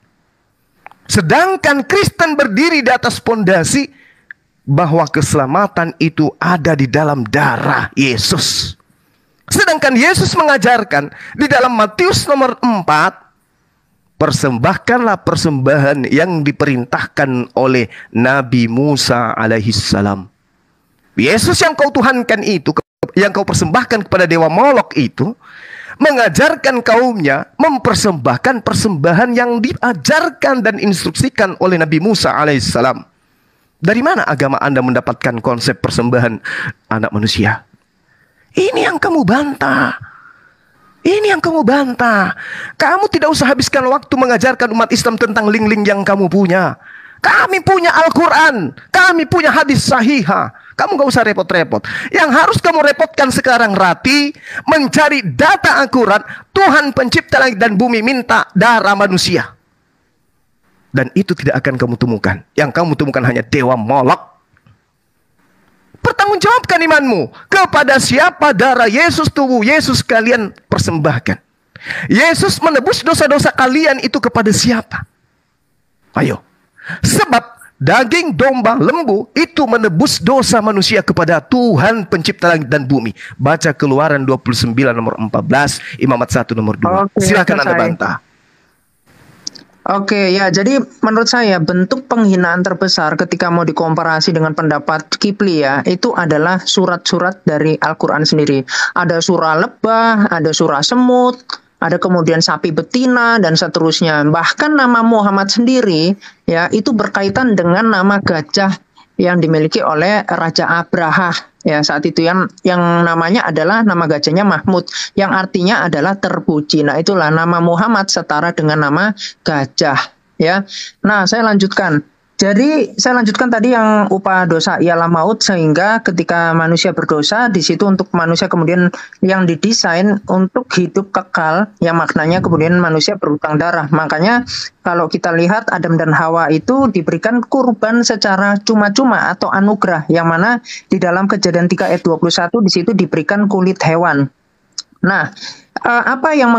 Sedangkan Kristen berdiri di atas pondasi bahwa keselamatan itu ada di dalam darah Yesus. Sedangkan Yesus mengajarkan di dalam Matius nomor 4, persembahkanlah persembahan yang diperintahkan oleh Nabi Musa alaihissalam. Yesus yang kau tuhankan itu, yang kau persembahkan kepada dewa Molok itu, mengajarkan kaumnya mempersembahkan persembahan yang diajarkan dan instruksikan oleh Nabi Musa alaihissalam. Dari mana agama Anda mendapatkan konsep persembahan anak manusia? Ini yang kamu bantah. Ini yang kamu bantah. Kamu tidak usah habiskan waktu mengajarkan umat Islam tentang link-link yang kamu punya. Kami punya Al-Quran, kami punya hadis sahihah. Kamu gak usah repot-repot. Yang harus kamu repotkan sekarang, Rati, mencari data akurat. Tuhan pencipta langit dan bumi minta darah manusia. Dan itu tidak akan kamu temukan. Yang kamu temukan hanya dewa Molok. Pertanggungjawabkan imanmu. Kepada siapa darah Yesus, tubuh Yesus kalian persembahkan. Yesus menebus dosa-dosa kalian itu kepada siapa? Ayo. Sebab daging domba, lembu itu menebus dosa manusia kepada Tuhan pencipta langit dan bumi. Baca Keluaran 29 nomor 14, Imamat 1 nomor 2. Oke, Silakan Anda selesai. bantah. Oke, ya, jadi menurut saya bentuk penghinaan terbesar ketika mau dikomparasi dengan pendapat Kipli ya, itu adalah surat-surat dari Al-Quran sendiri. Ada surah lebah, ada surah semut, ada kemudian sapi betina, dan seterusnya. Bahkan nama Muhammad sendiri ya, itu berkaitan dengan nama gajah yang dimiliki oleh Raja Abraha. Ya, saat itu yang namanya adalah nama gajahnya Mahmud, yang artinya adalah terpuji. Nah, itulah nama Muhammad setara dengan nama gajah, ya. Nah, saya lanjutkan. Jadi, saya lanjutkan tadi yang upah dosa ialah maut, sehingga ketika manusia berdosa, di situ untuk manusia kemudian yang didesain untuk hidup kekal, yang maknanya kemudian manusia berhutang darah. Makanya kalau kita lihat Adam dan Hawa itu diberikan kurban secara cuma-cuma atau anugerah, yang mana di dalam Kejadian 3 ayat 21 di situ diberikan kulit hewan. Nah, apa yang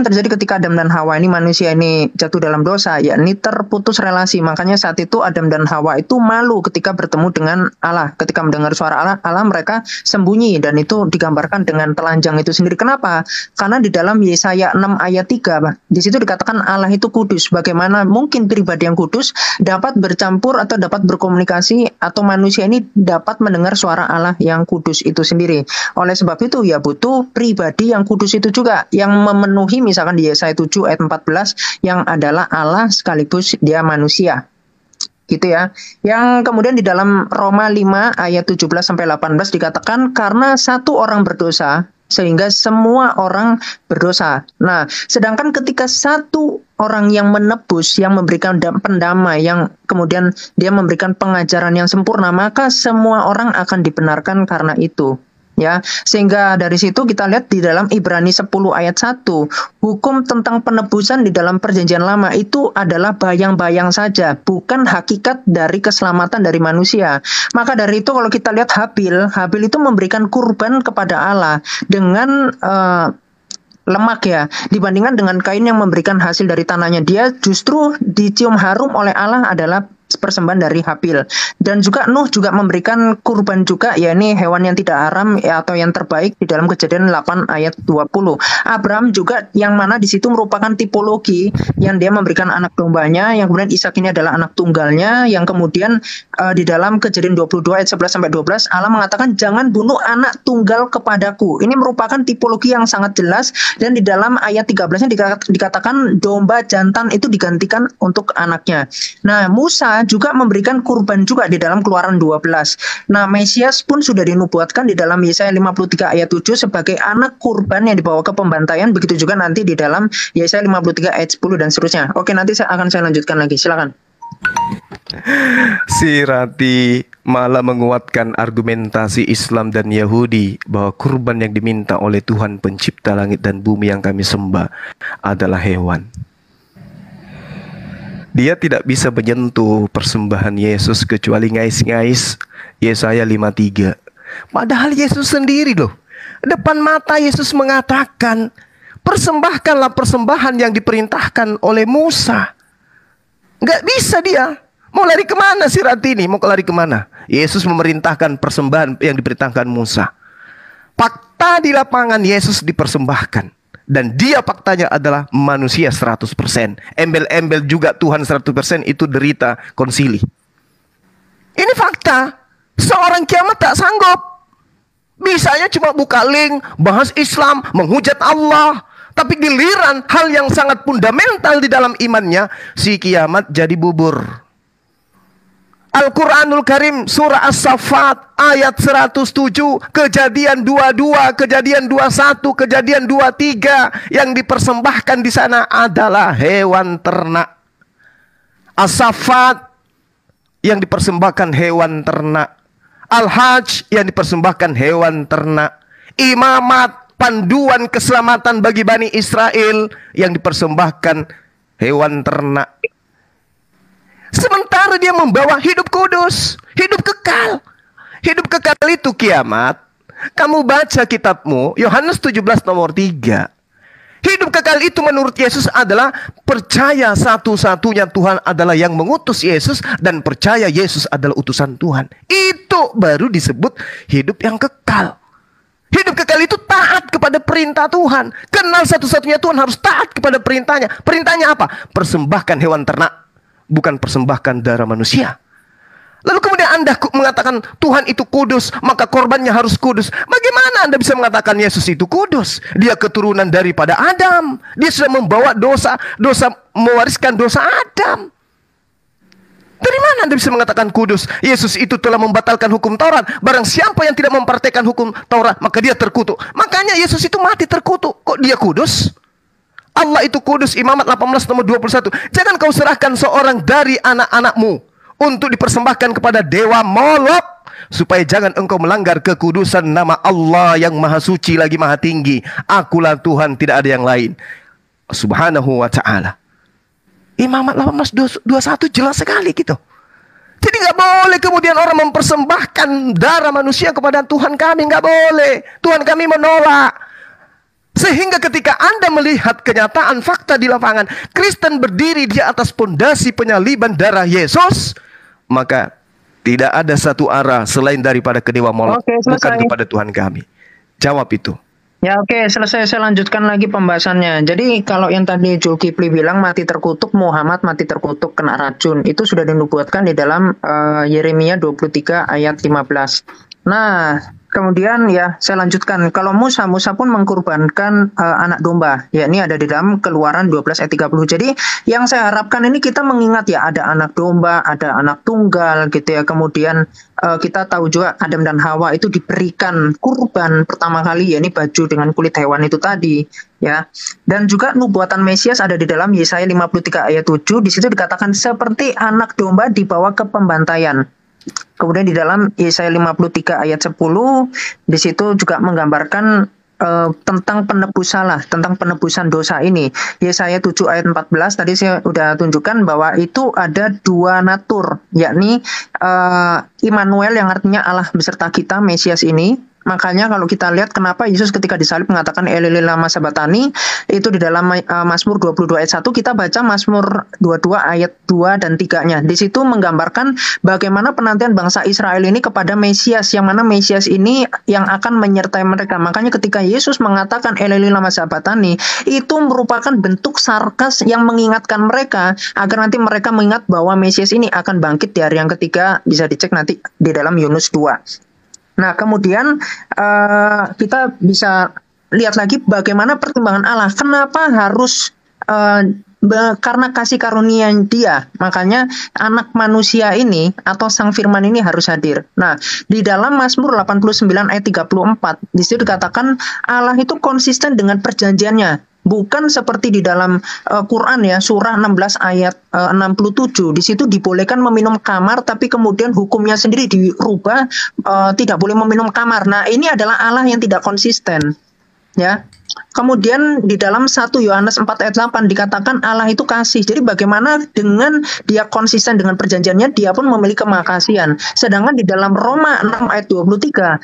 terjadi ketika Adam dan Hawa ini, manusia ini jatuh dalam dosa, yakni terputus relasi. Makanya saat itu Adam dan Hawa itu malu ketika bertemu dengan Allah. Ketika mendengar suara Allah mereka sembunyi, dan itu digambarkan dengan telanjang itu sendiri. Kenapa? Karena di dalam Yesaya 6 ayat 3 di situ dikatakan Allah itu kudus. Bagaimana mungkin pribadi yang kudus dapat bercampur atau dapat berkomunikasi, atau manusia ini dapat mendengar suara Allah yang kudus itu sendiri. Oleh sebab itu ya butuh pribadi yang kudus itu juga, yang memenuhi, misalkan di Yesaya 7 ayat 14 yang adalah Allah sekaligus dia manusia. Gitu ya. Yang kemudian di dalam Roma 5 ayat 17 sampai 18 dikatakan karena satu orang berdosa sehingga semua orang berdosa. Nah, sedangkan ketika satu orang yang menebus, yang memberikan pendamai, yang kemudian dia memberikan pengajaran yang sempurna, maka semua orang akan dibenarkan karena itu. Ya, sehingga dari situ kita lihat di dalam Ibrani 10 ayat 1, hukum tentang penebusan di dalam perjanjian lama itu adalah bayang-bayang saja, bukan hakikat dari keselamatan dari manusia. Maka dari itu kalau kita lihat Habil itu memberikan kurban kepada Allah dengan lemak ya, dibandingkan dengan Kain yang memberikan hasil dari tanahnya. Dia justru dicium harum oleh Allah adalah persembahan dari Habil. Dan juga Nuh juga memberikan kurban juga, yakni hewan yang tidak haram ya, atau yang terbaik di dalam Kejadian 8 ayat 20. Abraham juga yang mana di situ merupakan tipologi yang dia memberikan anak dombanya, yang kemudian Ishak ini adalah anak tunggalnya, yang kemudian di dalam Kejadian 22 ayat 11 sampai 12 Allah mengatakan jangan bunuh anak tunggal kepadaku. Ini merupakan tipologi yang sangat jelas, dan di dalam ayat 13-nya dikatakan domba jantan itu digantikan untuk anaknya. Nah, Musa juga memberikan kurban juga di dalam Keluaran 12. Nah, Mesias pun sudah dinubuatkan di dalam Yesaya 53 ayat 7 sebagai anak kurban yang dibawa ke pembantaian. Begitu juga nanti di dalam Yesaya 53 ayat 10 dan seterusnya. Oke, nanti saya lanjutkan lagi. Silakan. Si Rati malah menguatkan argumentasi Islam dan Yahudi bahwa kurban yang diminta oleh Tuhan pencipta langit dan bumi yang kami sembah adalah hewan. Dia tidak bisa menyentuh persembahan Yesus kecuali ngais-ngais Yesaya 53. Padahal Yesus sendiri loh, depan mata Yesus mengatakan, persembahkanlah persembahan yang diperintahkan oleh Musa. Nggak bisa dia. Mau lari kemana si Rati ini? Mau lari kemana? Yesus memerintahkan persembahan yang diperintahkan Musa. Fakta di lapangan Yesus dipersembahkan. Dan dia faktanya adalah manusia 100%. Embel-embel juga Tuhan 100% itu derita konsili. Ini fakta. Seorang kiamat tak sanggup. Bisanya cuma buka link, bahas Islam, menghujat Allah. Tapi giliran hal yang sangat fundamental di dalam imannya, si kiamat jadi bubur. Al-Quranul Karim surah As-Saffat ayat 107, Kejadian 22, Kejadian 21, Kejadian 23 yang dipersembahkan di sana adalah hewan ternak. As-Saffat yang dipersembahkan hewan ternak. Al-Hajj yang dipersembahkan hewan ternak. Imamat, panduan keselamatan bagi Bani Israel yang dipersembahkan hewan ternak. Sementara dia membawa hidup kudus, hidup kekal. Hidup kekal itu kiamat. Kamu baca kitabmu, Yohanes 17 nomor 3. Hidup kekal itu menurut Yesus adalah percaya satu-satunya Tuhan adalah yang mengutus Yesus, dan percaya Yesus adalah utusan Tuhan. Itu baru disebut hidup yang kekal. Hidup kekal itu taat kepada perintah Tuhan. Kenal satu-satunya Tuhan, harus taat kepada perintahnya. Perintahnya apa? Persembahkan hewan ternak, bukan persembahkan darah manusia. Lalu kemudian Anda mengatakan Tuhan itu kudus, maka korbannya harus kudus. Bagaimana Anda bisa mengatakan Yesus itu kudus? Dia keturunan daripada Adam. Dia sudah membawa dosa mewariskan dosa Adam. Dari mana Anda bisa mengatakan kudus? Yesus itu telah membatalkan hukum Taurat. Barang siapa yang tidak mempraktikkan hukum Taurat, maka dia terkutuk. Makanya Yesus itu mati terkutuk. Kok dia kudus? Allah itu kudus. Imamat 18 nomor 21. Jangan kau serahkan seorang dari anak-anakmu untuk dipersembahkan kepada dewa Molok, supaya jangan engkau melanggar kekudusan nama Allah yang maha suci lagi maha tinggi. Akulah Tuhan, tidak ada yang lain. Subhanahu wa ta'ala. Imamat 18:21 jelas sekali gitu. Jadi gak boleh kemudian orang mempersembahkan darah manusia kepada Tuhan kami. Gak boleh. Tuhan kami menolak. Sehingga ketika Anda melihat kenyataan fakta di lapangan, Kristen berdiri di atas pondasi penyaliban darah Yesus, maka tidak ada satu arah selain daripada ke dewa Molok, Oke, bukan selesai. kepada Tuhan kami. Jawab itu. Ya oke, selesai. Saya lanjutkan lagi pembahasannya. Jadi kalau yang tadi Zulkifli bilang mati terkutuk, Muhammad mati terkutuk kena racun, itu sudah dinubuatkan di dalam Yeremia 23 ayat 15. Nah, kemudian ya saya lanjutkan. Kalau Musa pun mengkurbankan anak domba. Ya ini ada di dalam Keluaran 12 ayat 30. Jadi yang saya harapkan ini kita mengingat ya, ada anak domba, ada anak tunggal gitu ya. Kemudian kita tahu juga Adam dan Hawa itu diberikan kurban pertama kali, ya ini baju dengan kulit hewan itu tadi ya. Dan juga nubuatan Mesias ada di dalam Yesaya 53 ayat 7. Di situ dikatakan seperti anak domba dibawa ke pembantaian. Kemudian di dalam Yesaya 53 ayat 10 di situ juga menggambarkan tentang penebus salah, tentang penebusan dosa ini. Yesaya 7 ayat 14 tadi saya sudah tunjukkan bahwa itu ada dua natur, yakni Immanuel yang artinya Allah beserta kita, Mesias ini. Makanya kalau kita lihat kenapa Yesus ketika disalib mengatakan Eloi lama sabatani, itu di dalam Mazmur 22 ayat 1, kita baca Mazmur 22 ayat 2 dan 3-nya. Di situ menggambarkan bagaimana penantian bangsa Israel ini kepada Mesias, yang mana Mesias ini yang akan menyertai mereka. Makanya ketika Yesus mengatakan Eloi lama sabatani, itu merupakan bentuk sarkas yang mengingatkan mereka agar nanti mereka mengingat bahwa Mesias ini akan bangkit di hari yang ketiga. Bisa dicek nanti di dalam Yunus 2. Nah, kemudian kita bisa lihat lagi bagaimana pertimbangan Allah. Kenapa harus karena kasih karunia Dia, makanya anak manusia ini atau Sang Firman ini harus hadir. Nah, di dalam Mazmur 89 ayat 34, di situ dikatakan Allah itu konsisten dengan perjanjiannya. Bukan seperti di dalam Quran ya, surah 16 ayat 67. Di situ dibolehkan meminum kamar, tapi kemudian hukumnya sendiri dirubah, tidak boleh meminum kamar. Nah, ini adalah Allah yang tidak konsisten. Ya. Kemudian di dalam 1 Yohanes 4 ayat 8 dikatakan Allah itu kasih. Jadi bagaimana dengan Dia konsisten dengan perjanjiannya, Dia pun memiliki kemakasihan. Sedangkan di dalam Roma 6 ayat 23,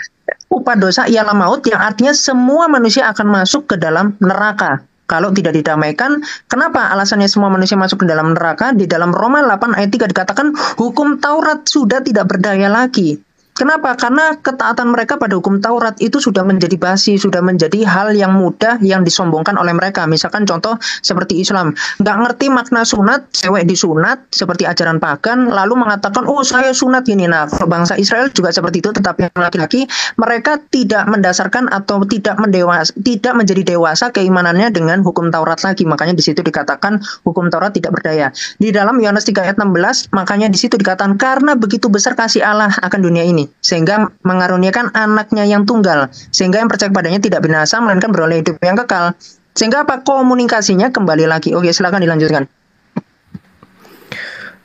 upah dosa ialah maut, yang artinya semua manusia akan masuk ke dalam neraka kalau tidak didamaikan. Kenapa alasannya semua manusia masuk ke dalam neraka? Di dalam Roma 8 ayat 3 dikatakan hukum Taurat sudah tidak berdaya lagi. Kenapa? Karena ketaatan mereka pada hukum Taurat itu sudah menjadi basi, sudah menjadi hal yang mudah yang disombongkan oleh mereka. Misalkan contoh seperti Islam, nggak ngerti makna sunat, cewek disunat seperti ajaran pagan, lalu mengatakan, oh saya sunat ini. Nah, kalau bangsa Israel juga seperti itu, tetapi yang laki-laki mereka tidak mendasarkan atau tidak menjadi dewasa keimanannya dengan hukum Taurat lagi. Makanya di situ dikatakan hukum Taurat tidak berdaya. Di dalam Yohanes 3 ayat 16, makanya di situ dikatakan karena begitu besar kasih Allah akan dunia ini, sehingga mengaruniakan anaknya yang tunggal, sehingga yang percaya padanya tidak binasa melainkan beroleh hidup yang kekal. Sehingga apa? Komunikasinya kembali lagi. Oke, silakan dilanjutkan.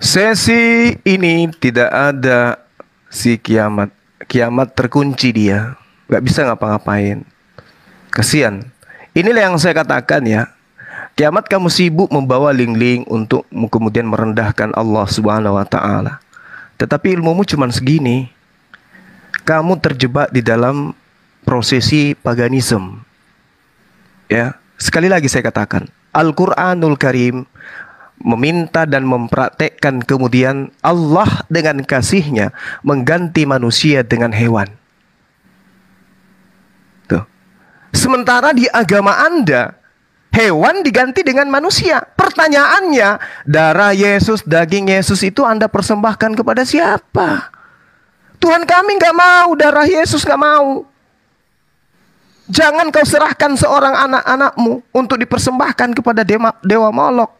Sesi ini tidak ada si kiamat. Kiamat terkunci dia, nggak bisa ngapa-ngapain. Kasihan. Inilah yang saya katakan ya. Kiamat kamu sibuk membawa ling-ling untuk kemudian merendahkan Allah Subhanahu wa taala. Tetapi ilmumu cuma segini. Kamu terjebak di dalam prosesi paganisme. Ya, sekali lagi saya katakan, Al-Qur'anul Karim meminta dan mempraktekkan kemudian Allah dengan kasih-Nya mengganti manusia dengan hewan. Tuh. Sementara di agama Anda, hewan diganti dengan manusia. Pertanyaannya, darah Yesus, daging Yesus itu Anda persembahkan kepada siapa? Tuhan kami nggak mau, darah Yesus nggak mau. Jangan kau serahkan seorang anak-anakmu untuk dipersembahkan kepada dewa Molok.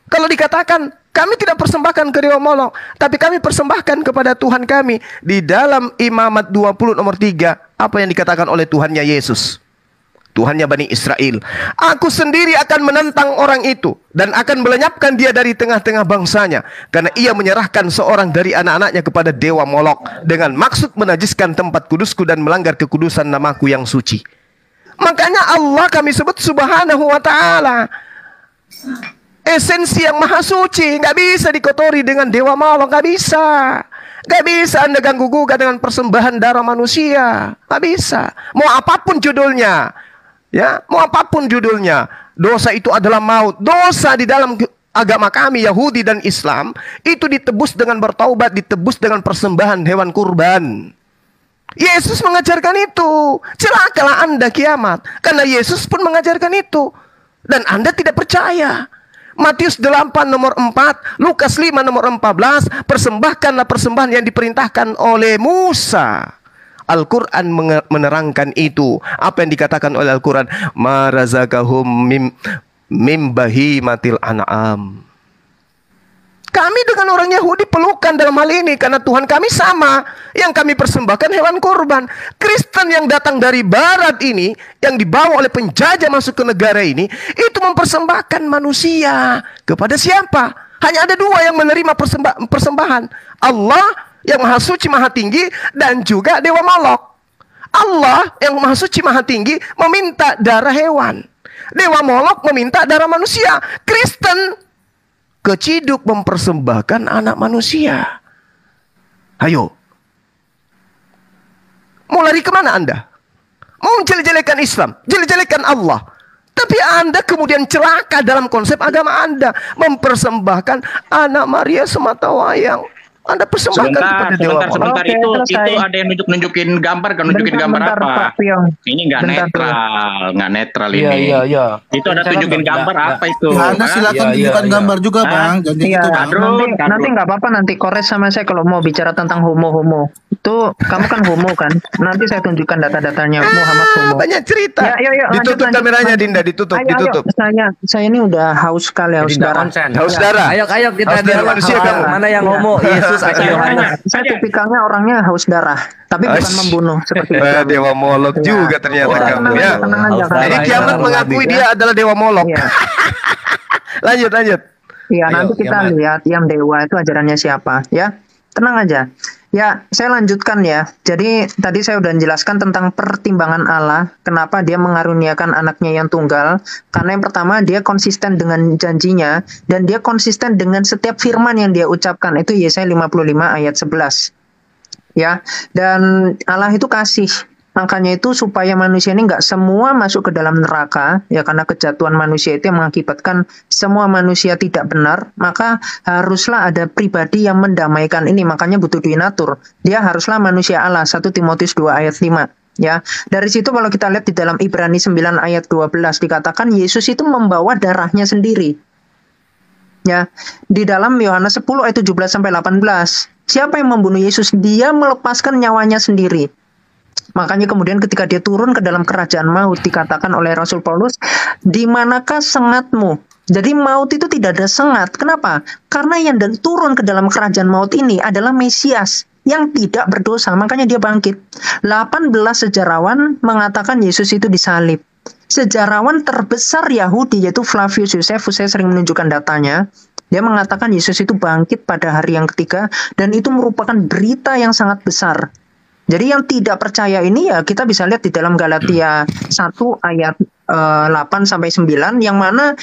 Kalau dikatakan, kami tidak persembahkan ke dewa Molok, tapi kami persembahkan kepada Tuhan kami. Di dalam Imamat 20 nomor 3, apa yang dikatakan oleh Tuhannya Yesus? Tuhannya Bani Israel, aku sendiri akan menentang orang itu dan akan melenyapkan dia dari tengah-tengah bangsanya, karena ia menyerahkan seorang dari anak-anaknya kepada dewa Molok dengan maksud menajiskan tempat kudusku dan melanggar kekudusan namaku yang suci. Makanya Allah kami sebut Subhanahu wa ta'ala, esensi yang maha suci, nggak bisa dikotori dengan dewa Molok, nggak bisa. Gak bisa Anda ganggu-gugat dengan persembahan darah manusia. Gak bisa. Mau apapun judulnya, Ya, mau apapun judulnya. Dosa itu adalah maut. Dosa di dalam agama kami Yahudi dan Islam itu ditebus dengan bertaubat, ditebus dengan persembahan hewan kurban. Yesus mengajarkan itu. Celakalah Anda kiamat, karena Yesus pun mengajarkan itu. Dan Anda tidak percaya. Matius 8 nomor 4, Lukas 5 nomor 14, persembahkanlah persembahan yang diperintahkan oleh Musa. Al-Quran menerangkan itu. Apa yang dikatakan oleh Al-Quran? Marazakahum mim bahimatil an'am. Kami dengan orang Yahudi pelukan dalam hal ini, karena Tuhan kami sama. Yang kami persembahkan hewan kurban. Kristen yang datang dari barat ini, yang dibawa oleh penjajah masuk ke negara ini, itu mempersembahkan manusia. Kepada siapa? Hanya ada dua yang menerima persembahan. Allah yang maha suci maha tinggi, dan juga Dewa Molok. Allah yang maha suci maha tinggi meminta darah hewan. Dewa Molok meminta darah manusia. Kristen keciduk mempersembahkan anak manusia. Ayo, mau lari kemana Anda? Mau jelek-jelekan Islam, jelek-jelekan Allah. Tapi Anda kemudian celaka dalam konsep agama Anda. Mempersembahkan anak Maria semata wayang. Anda persembahkan kepada Dewa Molok. Sebentar, Oke, itu selesai. ada yang nunjukin gambar, kan nunjukin gambar Bentar, apa? Pak Piong. Ini nggak netral Iya, ini. iya. Itu ada tunjukin gambar apa itu? Anda silakan tunjukkan gambar juga, Bang. Jangan Iya, gitu, Bang. nanti nggak apa-apa, nanti kores sama saya kalau mau bicara tentang homo-homo. Itu kamu kan homo kan? Nanti saya tunjukkan data-datanya Muhammad homo. Banyak cerita. Ya, yuk, Ditutup lanjut. kameranya, Dinda. Ditutup, Ayo, ditutup. Saya ini udah haus sekali, haus Jadi nggak darah. konsen. Haus darah. Ayo kita Haus darah dialog manusia soal kamu. mana yang homo, Yesus atau Yohanes. Saya tipikalnya orangnya haus darah, tapi bukan Aish. membunuh seperti itu. Dewa Molok juga ternyata Udah, kamu tenang ya. aja, tenang aja, Jadi kan. kiamat Iya, mengakui iya. dia adalah Dewa Molok. Iya. Lanjut. Iya, Ayo, nanti kita kiamat. lihat yang dewa itu ajarannya siapa, ya. Tenang aja. Ya, saya lanjutkan ya. Jadi tadi saya udah menjelaskan tentang pertimbangan Allah, kenapa dia mengaruniakan anaknya yang tunggal. Karena yang pertama, dia konsisten dengan janjinya, dan dia konsisten dengan setiap firman yang dia ucapkan. Itu Yesaya 55 ayat 11. Ya, dan Allah itu kasih. Makanya itu supaya manusia ini nggak semua masuk ke dalam neraka, ya karena kejatuhan manusia itu yang mengakibatkan semua manusia tidak benar, maka haruslah ada pribadi yang mendamaikan ini, makanya butuh donatur. Dia haruslah manusia Allah, 1 Timotius 2 ayat 5. Ya, dari situ kalau kita lihat di dalam Ibrani 9 ayat 12 dikatakan Yesus itu membawa darahnya sendiri. Ya, di dalam Yohanes 10 ayat 17 sampai 18, siapa yang membunuh Yesus? Dia melepaskan nyawanya sendiri. Makanya kemudian ketika dia turun ke dalam kerajaan maut dikatakan oleh Rasul Paulus, di manakah sengatmu? Jadi maut itu tidak ada sengat. Kenapa? Karena yang turun ke dalam kerajaan maut ini adalah Mesias yang tidak berdosa. Makanya dia bangkit. 18 sejarawan mengatakan Yesus itu disalib. Sejarawan terbesar Yahudi yaitu Flavius Josephus, saya sering menunjukkan datanya. Dia mengatakan Yesus itu bangkit pada hari yang ketiga, dan itu merupakan berita yang sangat besar. Jadi yang tidak percaya ini ya kita bisa lihat di dalam Galatia 1 ayat 8 sampai 9, yang mana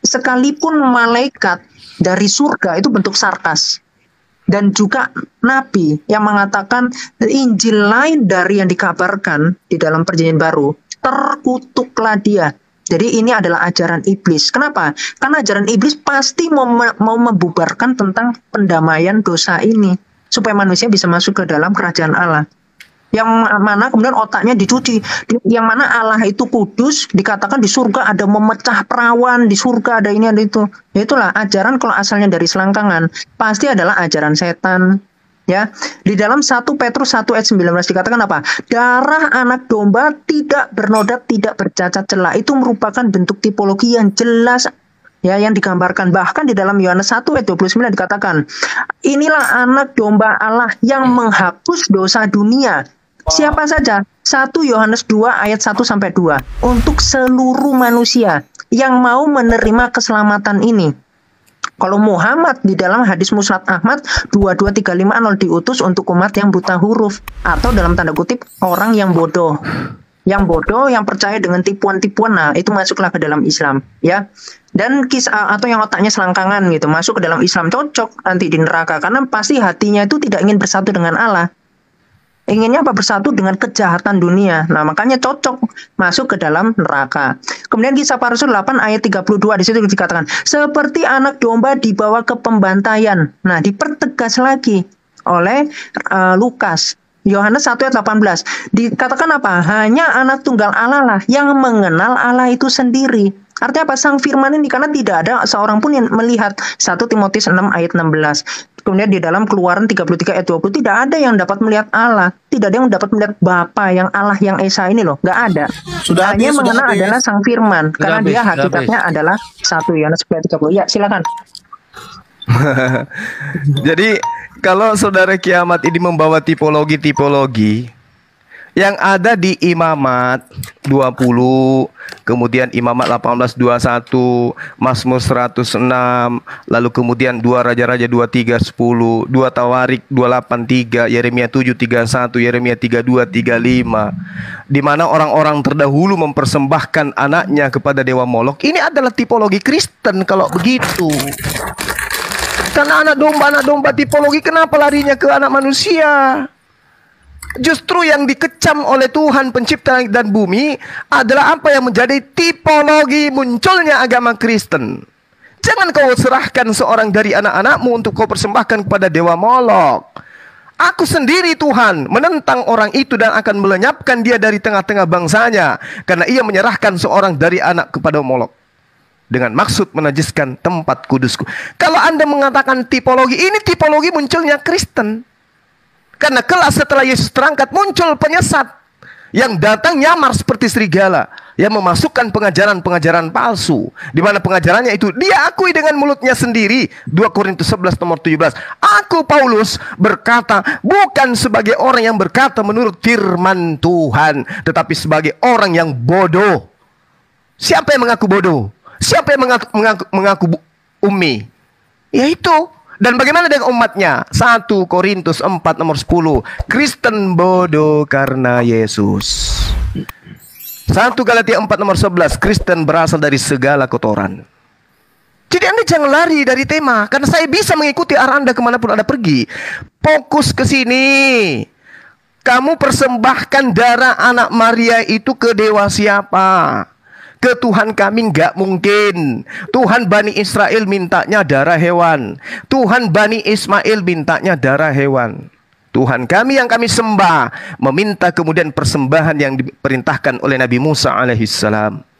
sekalipun malaikat dari surga itu bentuk sarkas, dan juga nabi yang mengatakan Injil lain dari yang dikabarkan di dalam Perjanjian Baru, terkutuklah dia. Jadi ini adalah ajaran iblis. Kenapa? Karena ajaran iblis pasti mau membubarkan tentang pendamaian dosa ini, supaya manusia bisa masuk ke dalam kerajaan Allah. Yang mana kemudian otaknya dicuci. Yang mana Allah itu kudus, dikatakan di surga ada memecah perawan, di surga ada ini ada itu. Ya itulah ajaran kalau asalnya dari selangkangan, pasti adalah ajaran setan. Ya, di dalam 1 Petrus 1 ayat 19 dikatakan apa? Darah anak domba tidak bernoda, tidak bercacat celah. Itu merupakan bentuk tipologi yang jelas ya, yang digambarkan. Bahkan di dalam Yohanes 1 ayat 29 dikatakan, inilah anak domba Allah yang menghapus dosa dunia. Siapa saja? 1 Yohanes 2 ayat 1 sampai 2. Untuk seluruh manusia yang mau menerima keselamatan ini. Kalau Muhammad di dalam hadis Musnad Ahmad 2235 diutus untuk umat yang buta huruf, atau dalam tanda kutip orang yang bodoh. Yang bodoh, yang percaya dengan tipuan-tipuan, nah itu masuklah ke dalam Islam, ya. Dan atau yang otaknya selangkangan gitu, masuk ke dalam Islam, cocok nanti di neraka karena pasti hatinya itu tidak ingin bersatu dengan Allah. Inginnya apa? Bersatu dengan kejahatan dunia. Nah, makanya cocok masuk ke dalam neraka. Kemudian Kisah Para Rasul 8 ayat 32 di situ dikatakan, seperti anak domba dibawa ke pembantaian. Nah, dipertegas lagi oleh Lukas. Yohanes 1 ayat 18. Dikatakan apa? Hanya anak tunggal Allah lah yang mengenal Allah itu sendiri. Artinya apa? Sang firman ini, karena tidak ada seorang pun yang melihat. 1 Timotius 6 ayat 16. Kemudian di dalam Keluaran 33 ayat 20, tidak ada yang dapat melihat Allah. Tidak ada yang dapat melihat Bapa yang Allah yang Esa ini loh. Nggak ada. Sudah Hanya habis, mengenal adalah sang firman. Karena habis, dia sudah hakikatnya adalah 1 Yohanes 30. Ya, silakan. Jadi kalau saudara kiamat ini membawa tipologi-tipologi yang ada di Imamat 20, kemudian Imamat 18:21, Mazmur 106, lalu kemudian 2 Raja-Raja 23:10, 2 Tawarik 2:8-3, Yeremia 7:31, Yeremia 32:35, di mana orang-orang terdahulu mempersembahkan anaknya kepada dewa Molok. Ini adalah tipologi Kristen kalau begitu. Karena anak domba tipologi, kenapa larinya ke anak manusia? Justru yang dikecam oleh Tuhan pencipta langit dan bumi adalah apa yang menjadi tipologi munculnya agama Kristen. Jangan kau serahkan seorang dari anak-anakmu untuk kau persembahkan kepada dewa Molok. Aku sendiri Tuhan menentang orang itu dan akan melenyapkan dia dari tengah-tengah bangsanya, karena ia menyerahkan seorang dari anak kepada Molok dengan maksud menajiskan tempat kudusku. Kalau Anda mengatakan tipologi, ini tipologi munculnya Kristen. Karena kelak setelah Yesus terangkat, muncul penyesat yang datang nyamar seperti serigala, yang memasukkan pengajaran-pengajaran palsu, di mana pengajarannya itu dia akui dengan mulutnya sendiri. 2 Korintus 11 nomor 17. Aku Paulus berkata bukan sebagai orang yang berkata menurut firman Tuhan, tetapi sebagai orang yang bodoh. Siapa yang mengaku bodoh? Siapa yang mengaku ummi? Yaitu. Dan bagaimana dengan umatnya? 1 Korintus 4 nomor 10. Kristen bodoh karena Yesus. 1 Galatia 4 nomor 11. Kristen berasal dari segala kotoran. Jadi Anda jangan lari dari tema, karena saya bisa mengikuti arah Anda kemanapun Anda pergi. Fokus ke sini. Kamu persembahkan darah anak Maria itu ke dewa siapa? Ke Tuhan kami nggak mungkin. Tuhan Bani Israel mintanya darah hewan. Tuhan Bani Ismail mintanya darah hewan. Tuhan kami yang kami sembah meminta kemudian persembahan yang diperintahkan oleh Nabi Musa alaihissalam.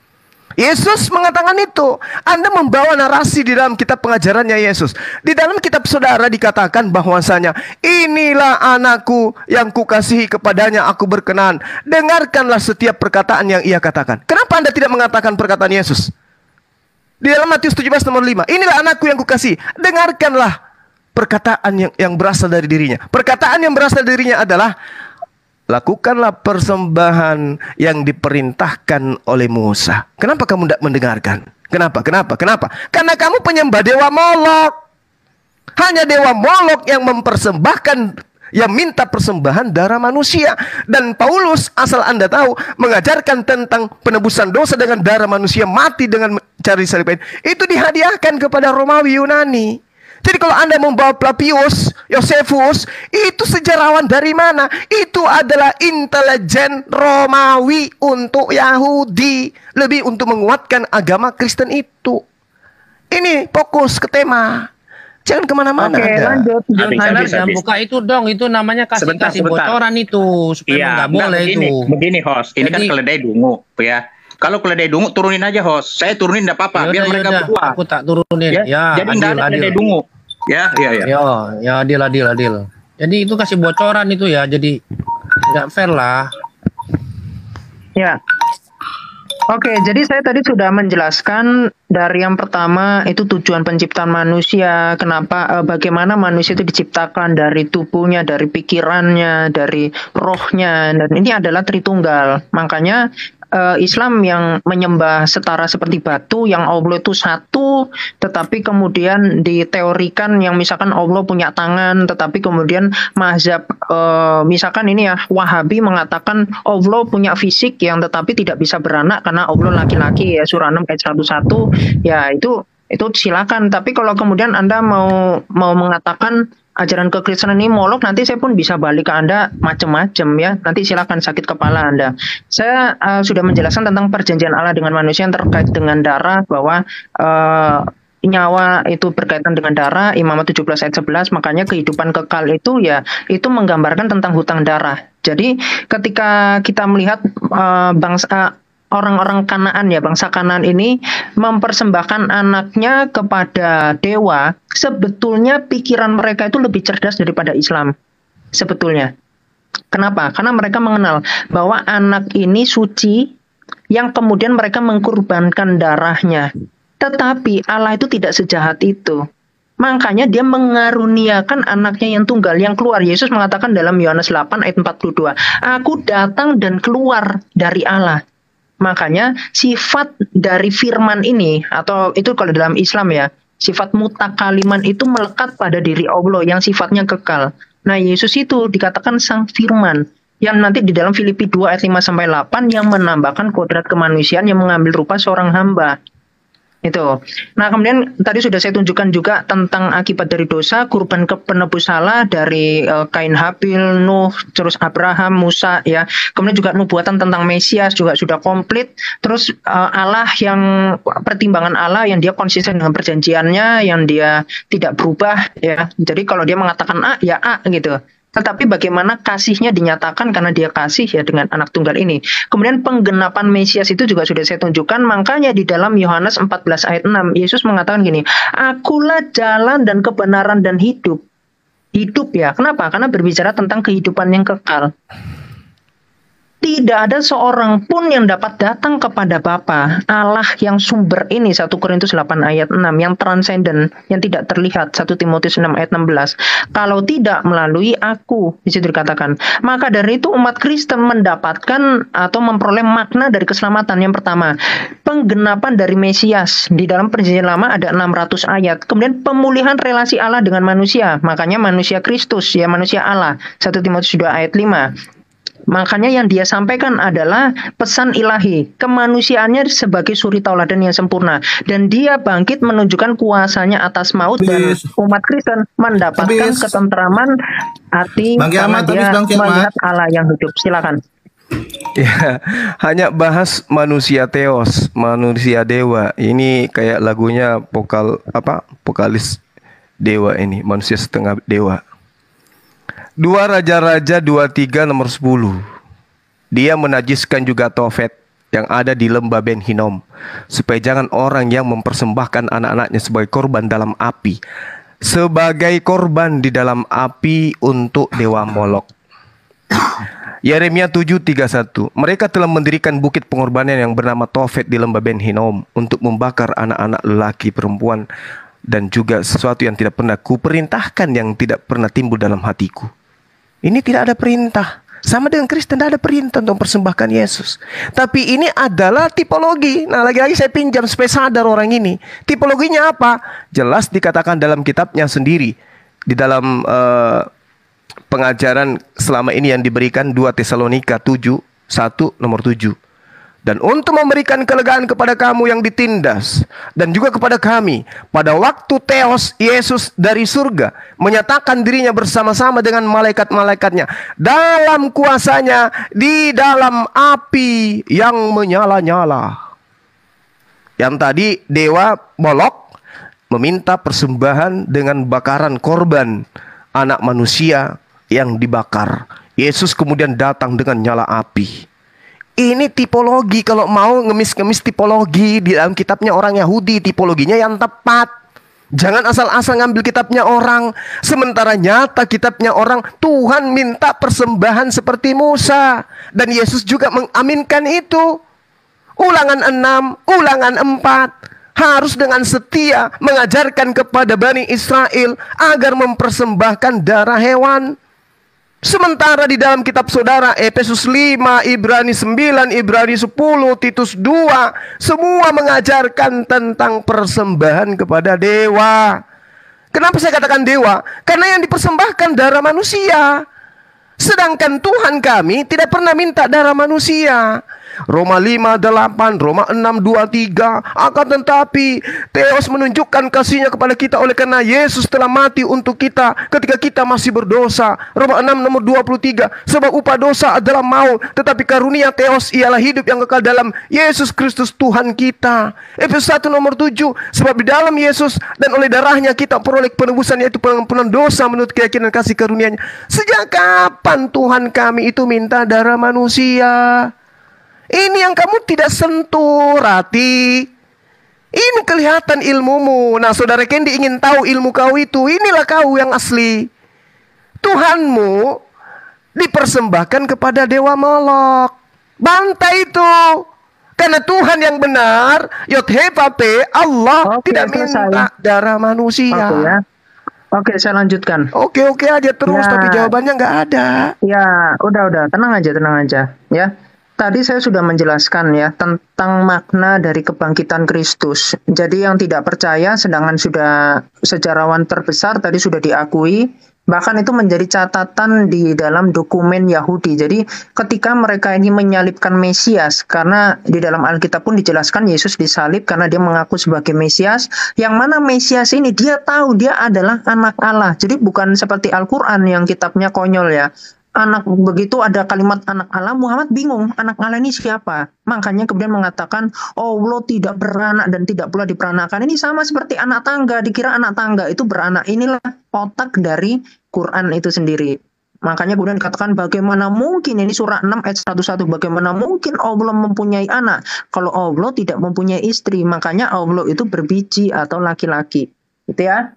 Yesus mengatakan itu. Anda membawa narasi di dalam kitab pengajarannya Yesus. Di dalam kitab saudara dikatakan bahwasanya, inilah anakku yang kukasihi, kepadanya aku berkenan. Dengarkanlah setiap perkataan yang ia katakan. Kenapa Anda tidak mengatakan perkataan Yesus? Di dalam Matius 17 nomor 5. Inilah anakku yang kukasihi. Dengarkanlah perkataan yang berasal dari dirinya. Perkataan yang berasal dari dirinya adalah, lakukanlah persembahan yang diperintahkan oleh Musa. Kenapa kamu tidak mendengarkan? Kenapa? Karena kamu penyembah dewa Molok. Hanya dewa Molok yang mempersembahkan, yang minta persembahan darah manusia. Dan Paulus, asal Anda tahu, mengajarkan tentang penebusan dosa dengan darah manusia, mati dengan cari salib. Itu dihadiahkan kepada Romawi Yunani. Jadi kalau Anda membawa Flavius Josephus, itu sejarawan dari mana? Itu adalah intelijen Romawi untuk Yahudi. Lebih untuk menguatkan agama Kristen itu. Ini fokus ke tema. Jangan kemana-mana. Oke, lanjut. Jangan buka itu dong. Itu namanya kasih bocoran itu. Supaya nggak boleh begini, itu. Begini host, ini kan keledai dungu ya. Kalau keledai dungu turunin aja host. Saya turunin enggak apa-apa, biar mereka berdua. Aku tak turunin. Ya, jadi enggak ada keledai dungu. Ya. Ya, adil. Jadi itu kasih bocoran itu ya. Jadi nggak fair lah. Ya. Oke, jadi saya tadi sudah menjelaskan dari yang pertama itu tujuan penciptaan manusia, kenapa, bagaimana manusia itu diciptakan dari tubuhnya, dari pikirannya, dari rohnya, dan ini adalah Tritunggal. Makanya Islam yang menyembah setara seperti batu, yang Allah itu satu, tetapi kemudian diteorikan yang misalkan Allah punya tangan, tetapi kemudian mazhab misalkan ini ya Wahabi mengatakan Allah punya fisik yang tetapi tidak bisa beranak karena Allah laki-laki ya, surah 6 ayat 101, ya itu silakan. Tapi kalau kemudian Anda mau mengatakan ajaran kekristenan ini molok, nanti saya pun bisa balik ke Anda macam-macam ya. Nanti silakan sakit kepala Anda. Saya sudah menjelaskan tentang perjanjian Allah dengan manusia yang terkait dengan darah, bahwa nyawa itu berkaitan dengan darah, Imamat 17 ayat 11, makanya kehidupan kekal itu ya, itu menggambarkan tentang hutang darah. Jadi ketika kita melihat orang-orang Kanaan ya, bangsa Kanaan ini mempersembahkan anaknya kepada dewa, sebetulnya pikiran mereka itu lebih cerdas daripada Islam. Sebetulnya. Kenapa? Karena mereka mengenal bahwa anak ini suci yang kemudian mereka mengkorbankan darahnya. Tetapi Allah itu tidak sejahat itu. Makanya dia mengaruniakan anaknya yang tunggal yang keluar. Yesus mengatakan dalam Yohanes 8 ayat 42, "Aku datang dan keluar dari Allah." Makanya sifat dari firman ini, atau itu kalau dalam Islam ya, sifat mutakaliman itu melekat pada diri Allah yang sifatnya kekal. Nah, Yesus itu dikatakan sang firman, yang nanti di dalam Filipi 2 ayat 5-8 yang menambahkan kodrat kemanusiaan yang mengambil rupa seorang hamba. Itu. Nah, kemudian tadi sudah saya tunjukkan juga tentang akibat dari dosa, kurban penebus salah dari Kain Habil, Nuh, terus Abraham, Musa ya. Kemudian juga nubuatan tentang Mesias juga sudah komplit. Terus Allah yang pertimbangan Allah yang dia konsisten dengan perjanjiannya, yang dia tidak berubah ya. Jadi kalau dia mengatakan A ya A gitu. Tetapi bagaimana kasihnya dinyatakan karena dia kasih ya dengan anak tunggal ini. Kemudian penggenapan Mesias itu juga sudah saya tunjukkan. Makanya di dalam Yohanes 14 ayat 6, Yesus mengatakan gini, "Akulah jalan dan kebenaran dan hidup." Hidup ya. Kenapa? Karena berbicara tentang kehidupan yang kekal. Tidak ada seorang pun yang dapat datang kepada Bapa, Allah yang sumber ini, 1 Korintus 8 ayat 6, yang transenden, yang tidak terlihat, 1 Timotius 6 ayat 16. Kalau tidak melalui aku, di situ dikatakan. Maka dari itu umat Kristen mendapatkan atau memperoleh makna dari keselamatan. Yang pertama, penggenapan dari Mesias. Di dalam perjanjian lama ada 600 ayat. Kemudian pemulihan relasi Allah dengan manusia. Makanya manusia Kristus, ya manusia Allah. 1 Timotius 2 ayat 5. Makanya yang dia sampaikan adalah pesan ilahi, kemanusiaannya sebagai suri tauladan yang sempurna, dan dia bangkit menunjukkan kuasanya atas maut, dan umat Kristen mendapatkan ketentraman hati karena dia melihat Allah yang hidup. Silakan. Ya, hanya bahas manusia teos, manusia dewa. Ini kayak lagunya vokalis dewa ini, manusia setengah dewa. 2 Raja-Raja 23 nomor 10. Dia menajiskan juga Tofet yang ada di lembah Ben Hinnom, supaya jangan orang yang mempersembahkan anak-anaknya sebagai korban dalam api, sebagai korban di dalam api untuk dewa Molok. Yeremia 7:31. Mereka telah mendirikan bukit pengorbanan yang bernama Tofet di lembah Ben Hinnom untuk membakar anak-anak lelaki, perempuan, dan juga sesuatu yang tidak pernah kuperintahkan, yang tidak pernah timbul dalam hatiku. Ini tidak ada perintah. Sama dengan Kristen, tidak ada perintah untuk mempersembahkan Yesus. Tapi ini adalah tipologi. Nah, lagi-lagi saya pinjam supaya sadar orang ini. Tipologinya apa? Jelas dikatakan dalam kitabnya sendiri. Di dalam pengajaran selama ini yang diberikan 2 Tesalonika 7:1 nomor 7. Dan untuk memberikan kelegaan kepada kamu yang ditindas, dan juga kepada kami, pada waktu Theos Yesus dari surga menyatakan dirinya bersama-sama dengan malaikat-malaikatnya dalam kuasanya di dalam api yang menyala-nyala. Yang tadi dewa Molok meminta persembahan dengan bakaran korban anak manusia yang dibakar. Yesus kemudian datang dengan nyala api. Ini tipologi, kalau mau ngemis-ngemis tipologi di dalam kitabnya orang Yahudi, tipologinya yang tepat. Jangan asal-asal ngambil kitabnya orang, sementara nyata kitabnya orang. Tuhan minta persembahan seperti Musa, dan Yesus juga mengaminkan itu. Ulangan 6, Ulangan 4, harus dengan setia mengajarkan kepada Bani Israel agar mempersembahkan darah hewan. Sementara di dalam kitab saudara Efesus 5, Ibrani 9, Ibrani 10, Titus 2, semua mengajarkan tentang persembahan kepada dewa. Kenapa saya katakan dewa? Karena yang dipersembahkan darah manusia. Sedangkan Tuhan kami tidak pernah minta darah manusia. Roma 5:8, Roma 6:23. Akan tetapi Theos menunjukkan kasihnya kepada kita oleh karena Yesus telah mati untuk kita ketika kita masih berdosa. Roma 6 nomor 23. Sebab upah dosa adalah maut, tetapi karunia Theos ialah hidup yang kekal dalam Yesus Kristus Tuhan kita. Efesus 1 nomor 7. Sebab di dalam Yesus dan oleh darahnya kita peroleh penebusan, yaitu pengampunan dosa menurut keyakinan kasih karunia-Nya. Sejak kapan Tuhan kami itu minta darah manusia? Ini yang kamu tidak sentuh, Rati. Ini kelihatan ilmumu. Nah, saudara Kendi ingin tahu ilmu kau itu. Inilah kau yang asli. Tuhanmu dipersembahkan kepada dewa Molok. Bantai itu. Karena Tuhan yang benar, Yod-He-Va-Pe, Allah tidak minta darah manusia. Oke, saya lanjutkan. Oke aja terus, tapi jawabannya nggak ada. Ya, udah, tenang aja, ya. Tadi saya sudah menjelaskan ya tentang makna dari kebangkitan Kristus. Jadi yang tidak percaya, sedangkan sudah sejarawan terbesar tadi sudah diakui, bahkan itu menjadi catatan di dalam dokumen Yahudi. Jadi ketika mereka ini menyalibkan Mesias, karena di dalam Alkitab pun dijelaskan Yesus disalib karena dia mengaku sebagai Mesias, yang mana Mesias ini dia tahu dia adalah anak Allah. Jadi bukan seperti Al-Quran yang kitabnya konyol ya. Anak begitu ada kalimat anak Allah, Muhammad bingung anak Allah ini siapa. Makanya kemudian mengatakan Allah tidak beranak dan tidak pula diperanakan. Ini sama seperti anak tangga, dikira anak tangga itu beranak. Inilah otak dari Quran itu sendiri. Makanya kemudian dikatakan bagaimana mungkin, ini surah 6 ayat 101, bagaimana mungkin Allah mempunyai anak kalau Allah tidak mempunyai istri. Makanya Allah itu berbiji atau laki-laki. Gitu ya.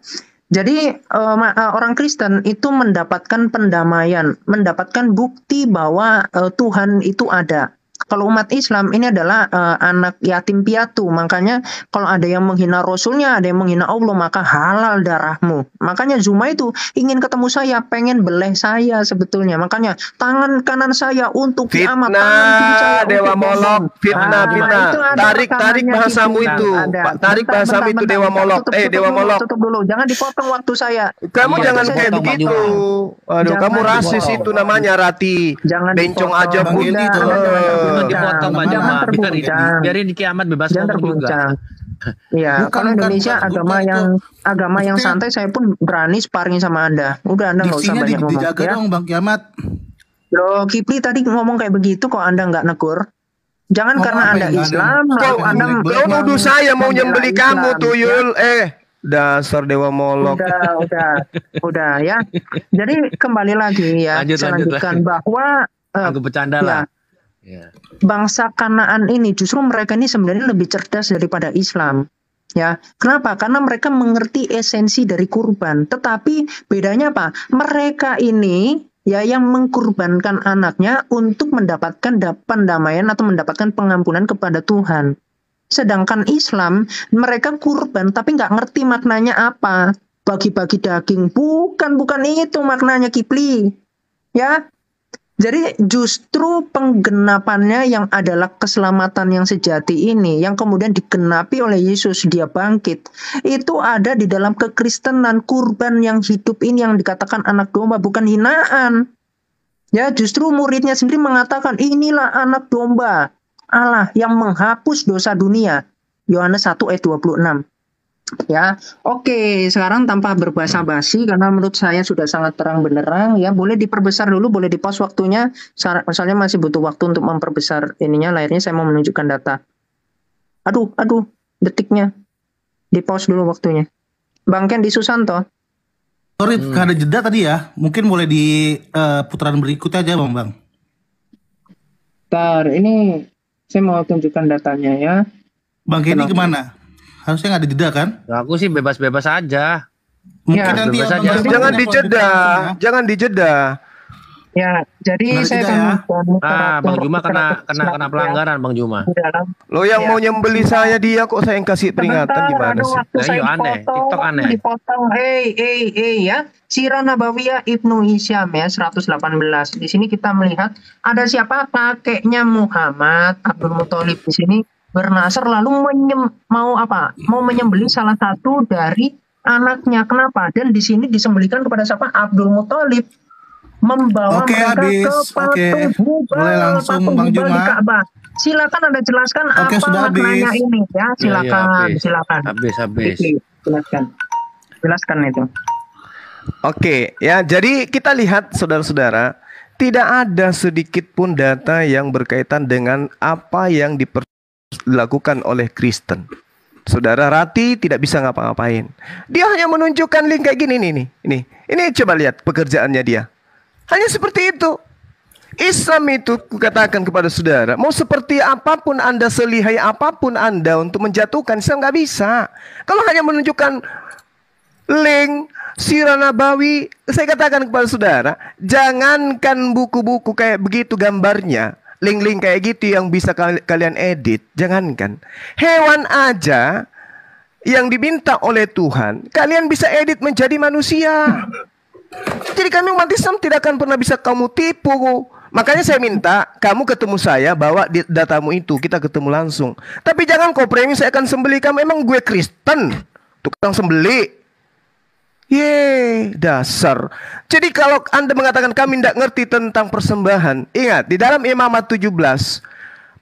Jadi orang Kristen itu mendapatkan pendamaian, mendapatkan bukti bahwa Tuhan itu ada. Kalau umat Islam ini adalah anak yatim piatu. Makanya kalau ada yang menghina Rasulnya, ada yang menghina Allah, maka halal darahmu. Makanya Zuma itu ingin ketemu saya, pengen beleh saya sebetulnya. Makanya tangan kanan saya untuk kiamat, tangan kiri saya Dewa Molok, fitnah. Tarik bahasamu itu. Tarik bahasamu itu Dewa Molok. Dewa Molok. Tutup dulu, jangan dipotong waktu saya. Kamu jangan kayak begitu. Aduh, kamu rasis itu namanya, Rati. Bencong aja pun gitu. Dipotong banyak, biarin di kiamat bebas ngomong juga. Iya, kalau Indonesia agama yang santai, saya pun berani sparring sama Anda. Udah, Anda nggak usah banyak ngomong. Dijaga dong, Bang Kiamat. Loh, Kipli tadi ngomong kayak begitu kok Anda nggak negur. Jangan karena Anda Islam, lalu Anda nuduh saya mau nyembeli kamu, Tuyul. Dasar Dewa Molok. Udah ya. Jadi kembali lagi ya, saya lanjutkan bahwa aku bercanda lah. Ya. Bangsa Kanaan ini justru mereka ini sebenarnya lebih cerdas daripada Islam. Ya, kenapa? Karena mereka mengerti esensi dari kurban. Tetapi bedanya apa? Mereka ini ya yang mengkurbankan anaknya untuk mendapatkan pendamaian atau mendapatkan pengampunan kepada Tuhan. Sedangkan Islam mereka kurban tapi nggak ngerti maknanya apa. Bagi-bagi daging, bukan itu maknanya, Kipli. Ya. Jadi justru penggenapannya yang adalah keselamatan yang sejati ini, yang kemudian digenapi oleh Yesus, dia bangkit, itu ada di dalam kekristenan. Kurban yang hidup ini yang dikatakan anak domba, bukan hinaan. Ya, justru muridnya sendiri mengatakan inilah anak domba Allah yang menghapus dosa dunia. Yohanes 1 ayat 26. Ya, oke. Sekarang tanpa berbasa-basi, karena menurut saya sudah sangat terang benderang. Ya, boleh diperbesar dulu, boleh di-pause waktunya. Soalnya masih butuh waktu untuk memperbesar ininya. Layarnya saya mau menunjukkan data. Aduh, detiknya. Di-pause dulu waktunya. Bang Ken di Susanto. Sorry, ada jeda tadi ya. Mungkin boleh di putaran berikutnya aja, Bang. Bentar, ini saya mau tunjukkan datanya ya. Bang Kenny kemana? Harusnya nggak ada jeda kan? Aku sih bebas-bebas aja. Mungkin Ya, nanti bebas Abang aja. Abang Jangan kalau dijeda, ditanya. jangan dijeda. Ya, jadi Benar saya juga ya. Bang Juma kena pelanggaran, Bang Juma. Lo yang Ya. mau nyembeli saya, dia kok saya yang kasih peringatan, gimana sih? Nah, aneh. TikTok aneh. Dipotong, ya. Sirah Nabawiyah Ibnu Hisyam ya 118. Di sini kita melihat ada siapa? Kakeknya Muhammad Abdul Muthalib di sini bernasar lalu mau menyembeli salah satu dari anaknya. Kenapa? Dan di sini disembelikan kepada siapa? Abdul Muthalib. Membawa Oke, mereka habis. ke patung Oke. Hubal, Boleh langsung, patung Bang Hubal di Juma. Ka'bah. Silakan Anda jelaskan Oke, apa sudah maknanya habis. ini ya. Silakan, habis. silakan. Habis. Jelaskan. Jelaskan itu. Oke, ya. Jadi kita lihat saudara-saudara, tidak ada sedikit pun data yang berkaitan dengan apa yang dilakukan oleh Kristen. Saudara Rati tidak bisa ngapa-ngapain. Dia hanya menunjukkan link kayak gini nih. Ini coba lihat pekerjaannya dia. Hanya seperti itu. Islam itu kukatakan kepada saudara, mau seperti apapun Anda, selihai apapun Anda untuk menjatuhkan Islam, nggak bisa. Kalau hanya menunjukkan link Sirah Nabawi, saya katakan kepada saudara, jangankan buku-buku kayak begitu gambarnya, link-link kayak gitu yang bisa kalian edit, jangankan. Hewan aja yang diminta oleh Tuhan, kalian bisa edit menjadi manusia. Jadi kami umat Islam tidak akan pernah bisa kamu tipu. Makanya saya minta kamu ketemu saya, bawa datamu itu, kita ketemu langsung. Tapi jangan kau framing saya akan sembelih kamu. Emang gue Kristen, tukang sembelih. Dasar. Jadi kalau Anda mengatakan kami tidak ngerti tentang persembahan, ingat di dalam Imamat 17,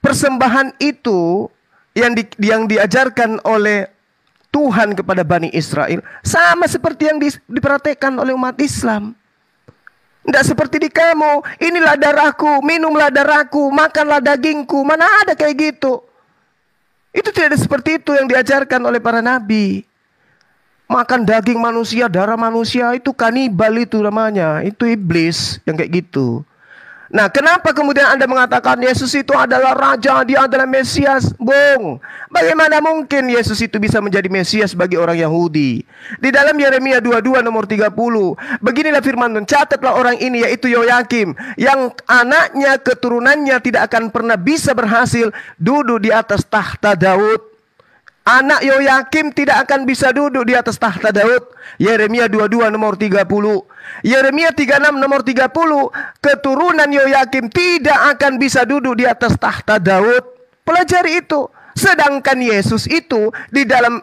persembahan itu yang diajarkan oleh Tuhan kepada Bani Israel sama seperti yang diperhatikan oleh umat Islam. Tidak seperti di kamu, inilah darahku, minumlah darahku, makanlah dagingku. Mana ada kayak gitu. Itu tidak ada seperti itu yang diajarkan oleh para nabi. Makan daging manusia, darah manusia, itu kanibal itu namanya. Itu iblis yang kayak gitu. Nah, kenapa kemudian Anda mengatakan Yesus itu adalah Raja, dia adalah Mesias? Bung, bagaimana mungkin Yesus itu bisa menjadi Mesias bagi orang Yahudi? Di dalam Yeremia 22 nomor 30, beginilah firman Tuhan, catatlah orang ini yaitu Yoyakim, yang anaknya keturunannya tidak akan pernah bisa berhasil duduk di atas tahta Daud. Anak Yoyakim tidak akan bisa duduk di atas tahta Daud. Yeremia 22 nomor 30. Yeremia 36 nomor 30. Keturunan Yoyakim tidak akan bisa duduk di atas tahta Daud. Pelajari itu. Sedangkan Yesus itu di dalam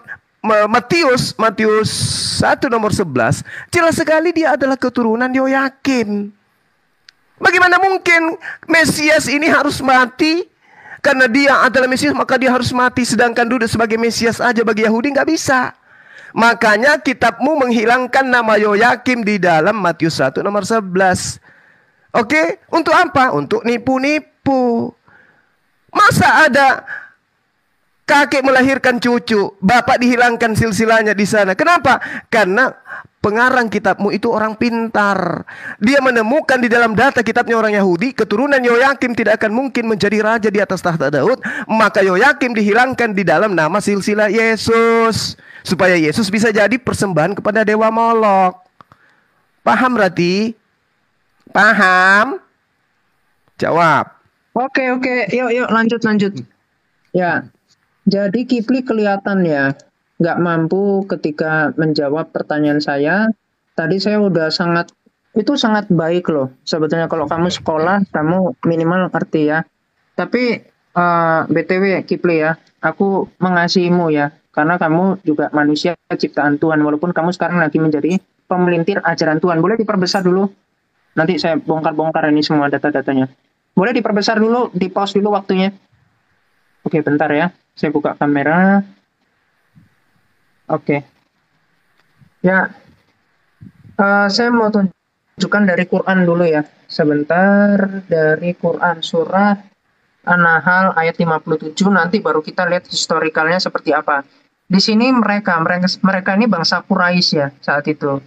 Matius 1 nomor 11. Jelas sekali dia adalah keturunan Yoyakim. Bagaimana mungkin Mesias ini harus mati? Karena dia adalah Mesias maka dia harus mati. Sedangkan duduk sebagai Mesias aja bagi Yahudi nggak bisa. Makanya kitabmu menghilangkan nama Yoyakim di dalam Matius 1 nomor 11. Oke, untuk apa? Untuk nipu-nipu. Masa ada kakek melahirkan cucu, bapak dihilangkan silsilahnya di sana. Kenapa? Karena pengarang kitabmu itu orang pintar. Dia menemukan di dalam data kitabnya orang Yahudi, keturunan Yoyakim tidak akan mungkin menjadi raja di atas tahta Daud. Maka Yoyakim dihilangkan di dalam nama silsilah Yesus, supaya Yesus bisa jadi persembahan kepada dewa Molok. Paham Rati? Paham? Jawab. Oke, yuk lanjut. Ya, jadi Kipli kelihatan ya nggak mampu ketika menjawab pertanyaan saya. Tadi saya udah sangat baik loh. Sebetulnya kalau kamu sekolah, kamu minimal ngerti ya. Tapi BTW Kipli ya, aku mengasihimu ya. Karena kamu juga manusia ciptaan Tuhan. Walaupun kamu sekarang lagi menjadi pemelintir ajaran Tuhan. Boleh diperbesar dulu? Nanti saya bongkar-bongkar ini semua data-datanya. Boleh diperbesar dulu, di-pause dulu waktunya. Oke, bentar ya. Saya buka kamera. Oke. Ya, saya mau tunjukkan dari Quran dulu ya. Sebentar, dari Quran surah An-Nahl ayat 57, nanti baru kita lihat historikalnya seperti apa. Di sini mereka ini bangsa Quraisy ya saat itu,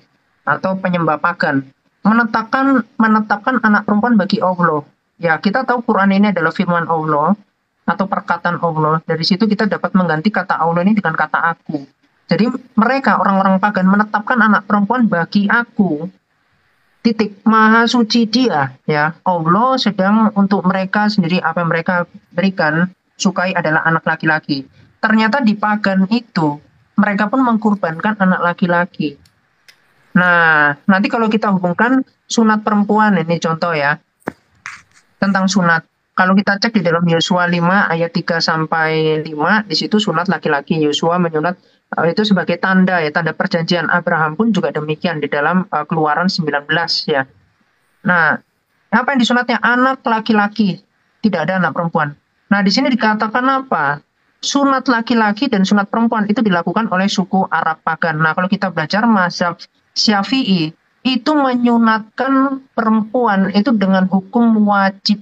atau penyembah pagan, menetapkan anak perempuan bagi Allah. Ya, kita tahu Quran ini adalah firman Allah atau perkataan Allah. Dari situ kita dapat mengganti kata Allah ini dengan kata aku. Jadi mereka orang-orang pagan menetapkan anak perempuan bagi aku. Titik, maha suci dia ya. Allah sedang untuk mereka sendiri apa yang mereka berikan sukai adalah anak laki-laki. Ternyata di pagan itu mereka pun mengkorbankan anak laki-laki. Nah, nanti kalau kita hubungkan sunat perempuan, ini contoh ya, tentang sunat. Kalau kita cek di dalam Yosua 5 ayat 3 sampai 5, di situ sunat laki-laki. Yosua menyunat itu sebagai tanda ya, tanda perjanjian. Abraham pun juga demikian di dalam Keluaran 19 ya. Nah, apa yang disunatnya? Anak laki-laki, tidak ada anak perempuan. Nah, di sini dikatakan apa? Sunat laki-laki dan sunat perempuan itu dilakukan oleh suku Arab Pagan. Nah, kalau kita belajar mazhab Syafi'i, itu menyunatkan perempuan itu dengan hukum wajib.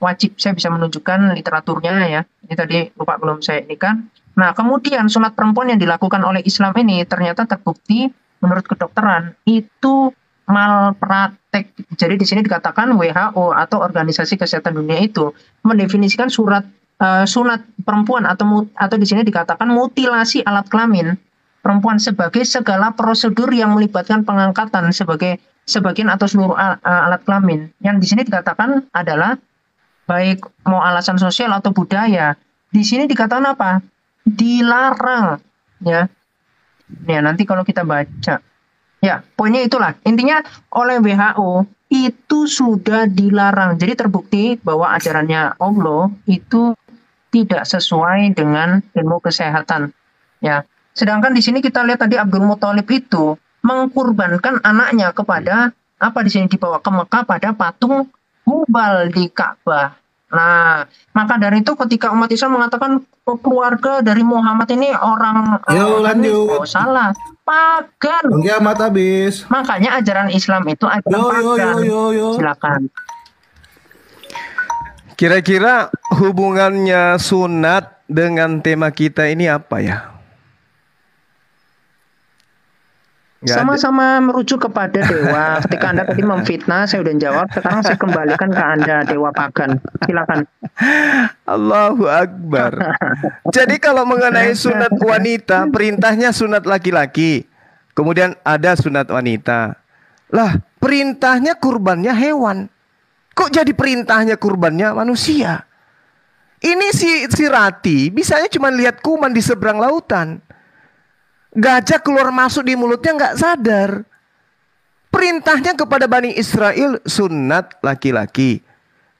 Wajib, saya bisa menunjukkan literaturnya ya. Ini tadi lupa belum saya ini kan. Nah, kemudian sunat perempuan yang dilakukan oleh Islam ini ternyata terbukti menurut kedokteran itu malpraktek. Jadi di sini dikatakan WHO atau Organisasi Kesehatan Dunia itu mendefinisikan sunat perempuan atau di sini dikatakan mutilasi alat kelamin perempuan sebagai segala prosedur yang melibatkan pengangkatan sebagai sebagian atau seluruh alat kelamin. Yang di sini dikatakan adalah baik mau alasan sosial atau budaya. Di sini dikatakan apa? Dilarang, ya. Ya, nanti kalau kita baca. Ya, poinnya itulah. Intinya oleh WHO itu sudah dilarang. Jadi terbukti bahwa ajarannya Allah itu tidak sesuai dengan ilmu kesehatan. Ya. Sedangkan di sini kita lihat tadi Abdul Muthalib itu mengkurbankan anaknya kepada apa di sini dibawa ke Mekah pada patung Hubal di Ka'bah. Nah, maka dari itu ketika umat Islam mengatakan keluarga dari Muhammad ini orang lanjut. salah, pagan. Kiamat habis. Makanya ajaran Islam itu ajaran pagan. Silakan. Kira-kira hubungannya sunat dengan tema kita ini apa ya? Sama-sama merujuk kepada dewa. Ketika Anda tadi memfitnah, saya udah jawab. Sekarang saya kembalikan ke Anda, dewa pagan. Silakan. Allahu Akbar. Jadi kalau mengenai sunat wanita, perintahnya sunat laki-laki. Kemudian ada sunat wanita. Lah, perintahnya kurbannya hewan. Kok jadi perintahnya kurbannya manusia? Ini si Rati bisanya cuma lihat kuman di seberang lautan. Gajah keluar masuk di mulutnya nggak sadar. Perintahnya kepada Bani Israel sunat laki-laki.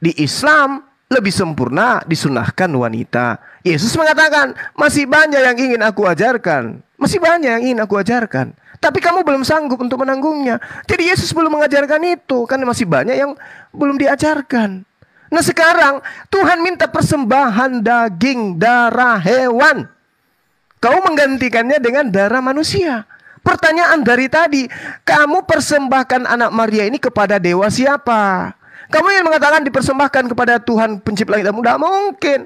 Di Islam lebih sempurna disunahkan wanita. Yesus mengatakan masih banyak yang ingin aku ajarkan. Masih banyak yang ingin aku ajarkan. Tapi kamu belum sanggup untuk menanggungnya. Jadi Yesus belum mengajarkan itu. Karena masih banyak yang belum diajarkan. Nah sekarang Tuhan minta persembahan daging darah hewan. Kau menggantikannya dengan darah manusia. Pertanyaan dari tadi, kamu persembahkan anak Maria ini kepada dewa siapa? Kamu yang mengatakan dipersembahkan kepada Tuhan pencipta langit dan bumi? Tidak mungkin.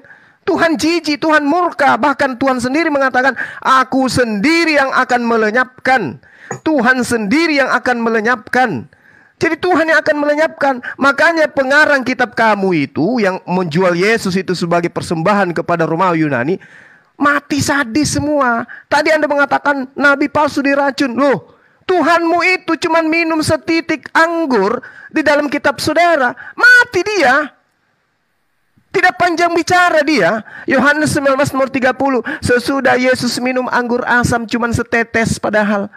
Tuhan jijik, Tuhan murka. Bahkan Tuhan sendiri mengatakan, aku sendiri yang akan melenyapkan. Tuhan sendiri yang akan melenyapkan. Jadi Tuhan yang akan melenyapkan. Makanya pengarang kitab kamu itu yang menjual Yesus itu sebagai persembahan kepada Romawi Yunani, mati sadis semua. Tadi Anda mengatakan nabi palsu diracun. Loh, Tuhanmu itu cuma minum setitik anggur di dalam kitab saudara. Mati dia. Tidak panjang bicara dia. Yohanes 19 nomor 30. Sesudah Yesus minum anggur asam cuma setetes padahal.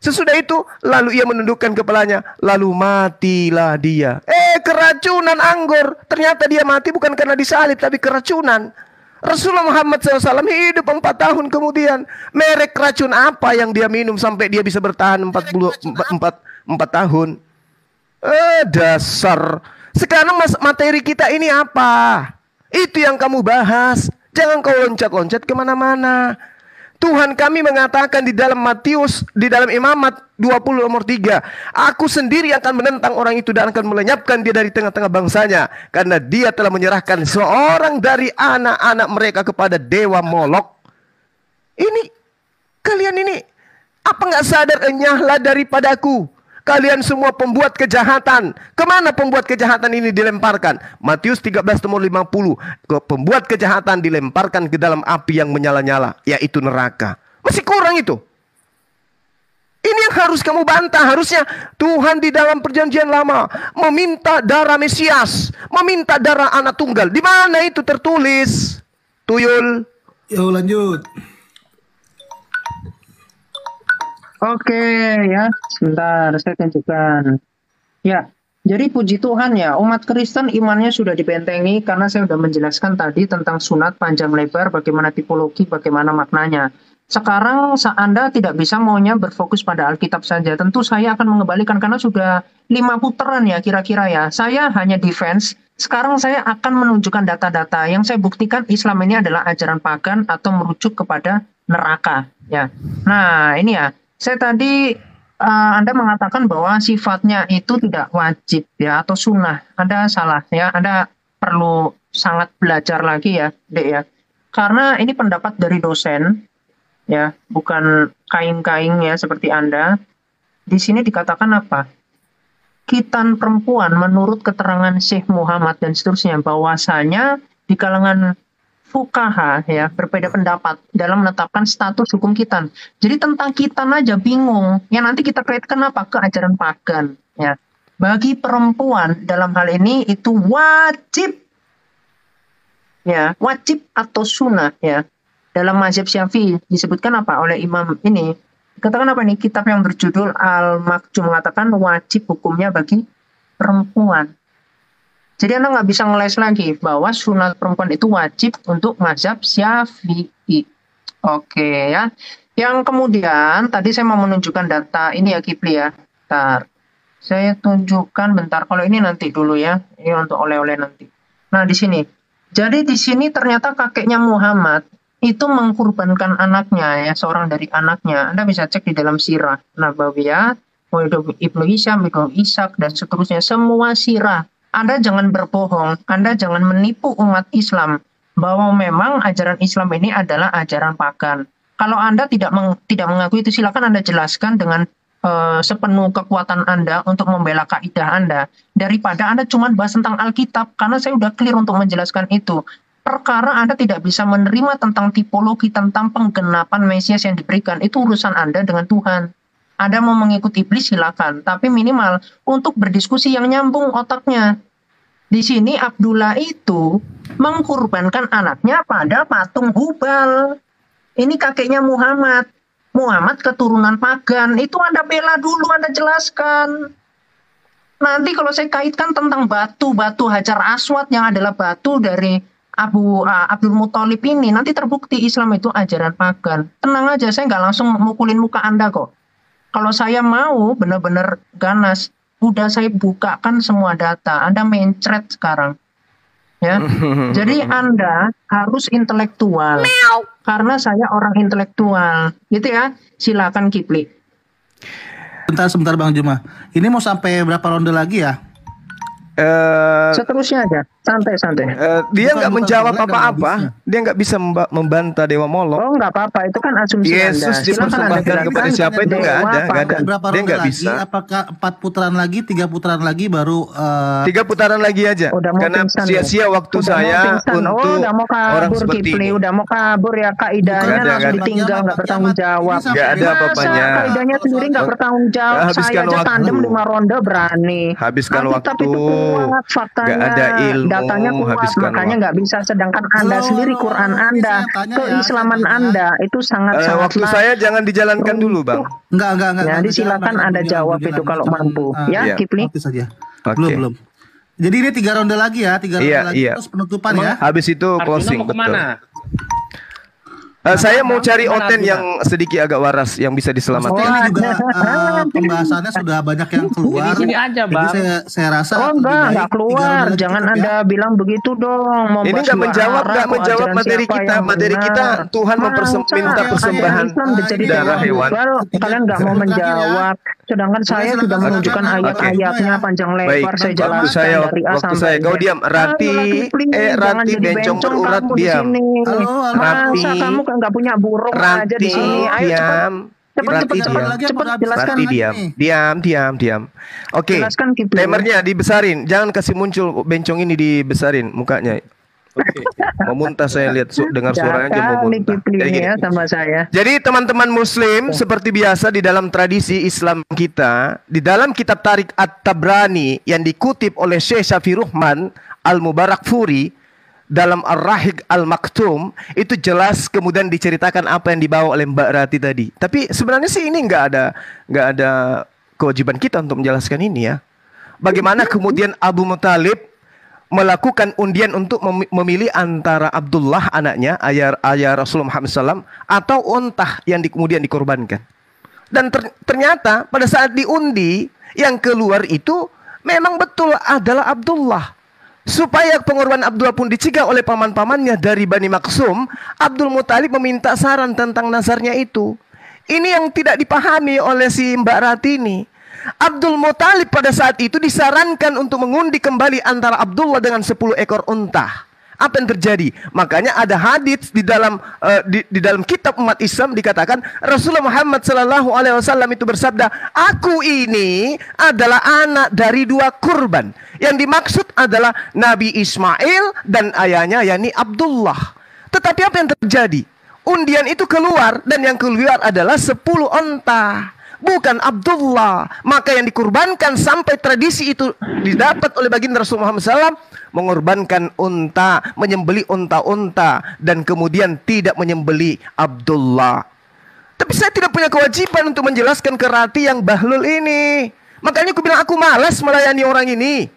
Sesudah itu lalu ia menundukkan kepalanya. Lalu matilah dia. Keracunan anggur. Ternyata dia mati bukan karena disalib tapi keracunan. Rasulullah Muhammad SAW hidup 4 tahun kemudian. Merek racun apa yang dia minum sampai dia bisa bertahan 4 tahun? Dasar. Sekarang materi kita ini apa? Itu yang kamu bahas. Jangan kau loncat-loncat kemana-mana. Tuhan kami mengatakan di dalam Matius, di dalam Imamat 20 nomor 3. Aku sendiri akan menentang orang itu dan akan melenyapkan dia dari tengah-tengah bangsanya. Karena dia telah menyerahkan seorang dari anak-anak mereka kepada dewa Molok. Ini, kalian ini, apa nggak sadar enyahlah daripadaku. Kalian semua pembuat kejahatan. Kemana pembuat kejahatan ini dilemparkan? Matius 13 nomor 50. Pembuat kejahatan dilemparkan ke dalam api yang menyala-nyala, yaitu neraka. Masih kurang itu. Ini yang harus kamu bantah. Harusnya Tuhan di dalam perjanjian lama meminta darah Mesias, meminta darah anak tunggal. Di mana itu tertulis? Tuyul. Yo lanjut. Oke ya, sebentar saya tunjukkan. Ya, jadi puji Tuhan ya, umat Kristen imannya sudah dibentengi karena saya sudah menjelaskan tadi tentang sunat panjang lebar, bagaimana tipologi, bagaimana maknanya. Sekarang Anda tidak bisa maunya berfokus pada Alkitab saja. Tentu saya akan mengembalikan karena sudah 5 putaran ya kira-kira ya. Saya hanya defense, sekarang saya akan menunjukkan data-data yang saya buktikan Islam ini adalah ajaran pagan atau merujuk kepada neraka. Ya. Nah, ini ya. Saya tadi Anda mengatakan bahwa sifatnya itu tidak wajib ya atau sunnah. Anda salah ya. Anda perlu sangat belajar lagi ya, Dek ya. Karena ini pendapat dari dosen ya, bukan kain-kain ya seperti Anda. Di sini dikatakan apa? Khitan perempuan menurut keterangan Syekh Muhammad dan seterusnya bahwasanya di kalangan fuqaha ya berbeda pendapat dalam menetapkan status hukum khitan. Jadi tentang khitan aja bingung. Ya nanti kita kaitkan apa ke ajaran pagan ya. Bagi perempuan dalam hal ini itu wajib ya, wajib atau sunnah ya. Dalam mazhab Syafi'i disebutkan apa oleh imam ini? Katakan apa nih, kitab yang berjudul Al-Makjum mengatakan wajib hukumnya bagi perempuan. Jadi Anda nggak bisa ngeles lagi bahwa sunat perempuan itu wajib untuk mazhab Syafi'i. Oke ya. Yang kemudian tadi saya mau menunjukkan data ini ya Kipli ya. Bentar. Saya tunjukkan bentar. Kalau ini nanti dulu ya. Ini untuk oleh-oleh nanti. Nah di sini. Jadi di sini ternyata kakeknya Muhammad itu mengkorbankan anaknya ya, seorang dari anaknya. Anda bisa cek di dalam sirah Nabawiyah, Ibnu Hisham, Ibnu Ishaq dan seterusnya, semua sirah. Anda jangan berbohong, Anda jangan menipu umat Islam bahwa memang ajaran Islam ini adalah ajaran pagan. Kalau Anda tidak mengakui itu, silakan Anda jelaskan dengan sepenuh kekuatan Anda untuk membela kaidah Anda, daripada Anda cuma bahas tentang Alkitab, karena saya udah clear untuk menjelaskan itu. Perkara Anda tidak bisa menerima tentang tipologi, tentang penggenapan Mesias yang diberikan, itu urusan Anda dengan Tuhan. Anda mau mengikuti iblis silakan, tapi minimal untuk berdiskusi yang nyambung otaknya. Di sini Abdullah itu mengkorbankan anaknya pada patung Hubal. Ini kakeknya Muhammad. Muhammad keturunan pagan. Itu Anda bela dulu, Anda jelaskan. Nanti kalau saya kaitkan tentang batu Hajar Aswad yang adalah batu dari Abdul Muthalib ini, nanti terbukti Islam itu ajaran pagan. Tenang aja, saya nggak langsung mukulin muka Anda kok. Kalau saya mau benar-benar ganas, udah saya bukakan semua data. Anda mencret sekarang. Ya. Jadi Anda harus intelektual. Karena saya orang intelektual. Gitu ya. Silakan Kipli. Sebentar Bang Juma. Ini mau sampai berapa ronde lagi ya? Seterusnya aja, santai-santai. Dia nggak menjawab apa-apa. Dia nggak bisa membantah Dewa Molok. Oh, nggak apa-apa. Itu kan asumsi Yesus Anda. dipersembahkan kepada siapa itu nggak ada. Berapa Dia ronde nggak lagi? bisa. Apakah 4 putaran lagi, 3 putaran lagi baru 3 putaran lagi aja. Karena sia-sia waktu saya untuk udah mau orang kabur seperti Kipli, ini. udah mau kabur ya, kaidahnya langsung ditinggal, nggak bertanggung jawab. Nggak ada apa-apanya. Kaidahnya sendiri nggak bertanggung jawab. Habiskan Saya aja waktu. tandem 5 ronde berani. Habiskan Alkitab waktu. itu kuat, faktanya, Nggak ada ilmu, datanya kuat, habiskan makanya nggak bisa. Sedangkan Anda sendiri, Quran Anda, keislaman Anda itu sangat-sangat waktu saya jangan dijalankan dulu, Bang. Enggak. Jadi silakan Anda jawab itu kalau mampu. Ya, Kipli. Saja. Oke. Belum. Jadi ini 3 ronde lagi ya, 3 ronde lagi terus penutupan ya. Habis itu closing, mau betul. kemana? Saya mau cari Oten yang sedikit agak waras yang bisa diselamatkan. Oke, ini juga pembahasannya sudah banyak yang keluar. Di sini aja, Bang. Jadi saya rasa Oh enggak keluar. Jangan Anda bilang begitu dong. Mau Ini bahas nggak menjawab, dua nggak arah, menjawab ajaran materi siapa kita. yang Materi benar. kita Tuhan minta persembahan Islam jadi darah hewan. Kalian nggak mau menjawab. Sedangkan saya sudah menunjukkan ayat-ayatnya panjang Baik, lebar. Saya waktu jelaskan saya dari A waktu sampai saya. Z. Kau diam, Rati. Rati bencong berurat diam. Masa kamu kan nggak punya burung aja di Ranti sini? Ayo diam. Rati diam. Cepat jelaskan. Rati diam. Oke. Jelaskan gitu. Timernya dibesarin. Jangan kasih muncul bencong ini dibesarin mukanya. Oke. Mau muntah saya lihat dengar suaranya aja mau muntah. Jadi gini. Ya, sama saya. Jadi teman-teman muslim seperti biasa di dalam tradisi Islam kita, di dalam kitab Tarikh At-Tabrani yang dikutip oleh Syekh Syafi'i Rahman Al-Mubarakfuri dalam Ar-Rahiq Al-Maktum, itu jelas kemudian diceritakan apa yang dibawa oleh Mbak Rati tadi. Tapi sebenarnya sih ini nggak ada kewajiban kita untuk menjelaskan ini ya. Bagaimana kemudian Abu Muthalib melakukan undian untuk memilih antara Abdullah anaknya, ayah Rasulullah Muhammad SAW, atau unta yang kemudian dikorbankan. Dan ternyata pada saat diundi, yang keluar itu memang betul adalah Abdullah. Supaya pengorbanan Abdullah pun dicegah oleh paman-pamannya dari Bani Maksum, Abdul Muthalib meminta saran tentang nazarnya itu. Ini yang tidak dipahami oleh si Mbak Rati ini. Abdul Muthalib pada saat itu disarankan untuk mengundi kembali antara Abdullah dengan 10 ekor unta. Apa yang terjadi? Makanya ada hadits di dalam di dalam kitab umat Islam dikatakan Rasulullah Muhammad SAW itu bersabda, aku ini adalah anak dari 2 kurban. Yang dimaksud adalah Nabi Ismail dan ayahnya yakni Abdullah. Tetapi apa yang terjadi? Undian itu keluar dan yang keluar adalah 10 unta. Bukan Abdullah. Maka yang dikurbankan sampai tradisi itu didapat oleh baginda Rasulullah Muhammad SAW, mengorbankan unta, menyembeli unta-unta, dan kemudian tidak menyembeli Abdullah. Tapi saya tidak punya kewajiban untuk menjelaskan ke Rati yang bahlul ini. Makanya aku bilang aku malas melayani orang ini.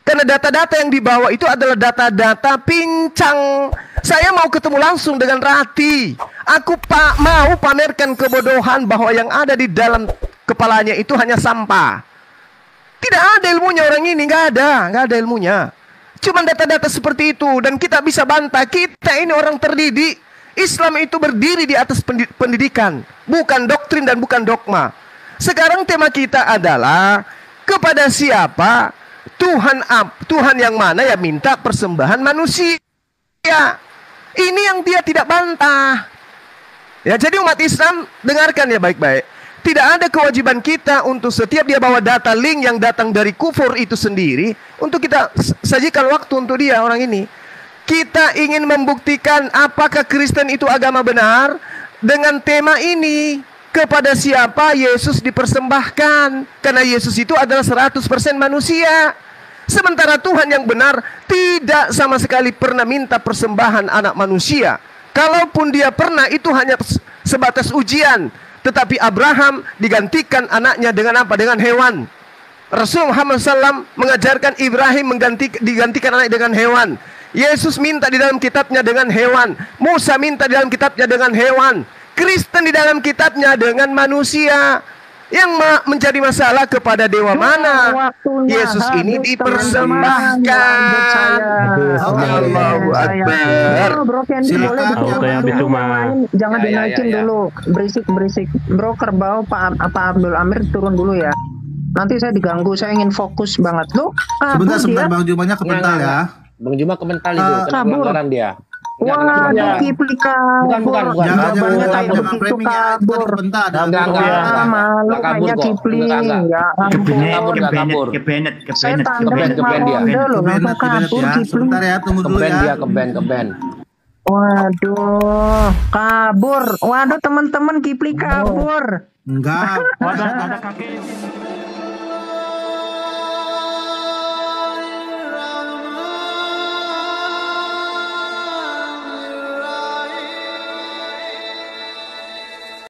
Karena data-data yang dibawa itu adalah data-data pincang. Saya mau ketemu langsung dengan Rati. Aku mau pamerkan kebodohan bahwa yang ada di dalam kepalanya itu hanya sampah. Tidak ada ilmunya orang ini, nggak ada ilmunya. Cuma data-data seperti itu dan kita bisa bantah. Kita ini orang terdidik. Islam itu berdiri di atas pendidikan, bukan doktrin dan bukan dogma. Sekarang tema kita adalah kepada siapa Tuhan yang mana ya minta persembahan manusia. Ini yang dia tidak bantah. Ya, jadi umat Islam dengarkan ya baik-baik. Tidak ada kewajiban kita untuk setiap dia bawa data link yang datang dari kufur itu sendiri untuk kita sajikan waktu untuk dia orang ini. Kita ingin membuktikan apakah Kristen itu agama benar dengan tema ini. Kepada siapa Yesus dipersembahkan. Karena Yesus itu adalah 100% manusia. Sementara Tuhan yang benar tidak sama sekali pernah minta persembahan anak manusia. Kalaupun dia pernah, itu hanya sebatas ujian. Tetapi Abraham digantikan anaknya dengan apa? Dengan hewan. Rasul Muhammad SAW mengajarkan Ibrahim digantikan anak dengan hewan. Yesus minta di dalam kitabnya dengan hewan. Musa minta di dalam kitabnya dengan hewan. Kristen di dalam kitabnya dengan manusia. Yang menjadi masalah kepada dewa mana Yesus ini dipersembahkan. Allahu Akbar. Bro Kendi boleh diturunkan dulu, jangan dinaikin dulu. Berisik. Bro Kerbau Pak Abdul Amir turun dulu ya. Nanti saya diganggu, saya ingin fokus banget loh. Sebentar Bang Jumanya kebental ya. Bang Juma kemental itu kena pelanggaran dia. Wah, dikipli kabur. Jangan begitu kabur. Malu kayaknya kipli. Ya ampun. Kebenet. Saya tandem Honda loh, ngapa kabur kipli. Sebentar ya, tunggu dulu ya. Keben. Waduh, kabur. Waduh teman-teman kipli kabur. Enggak. Ada kakek.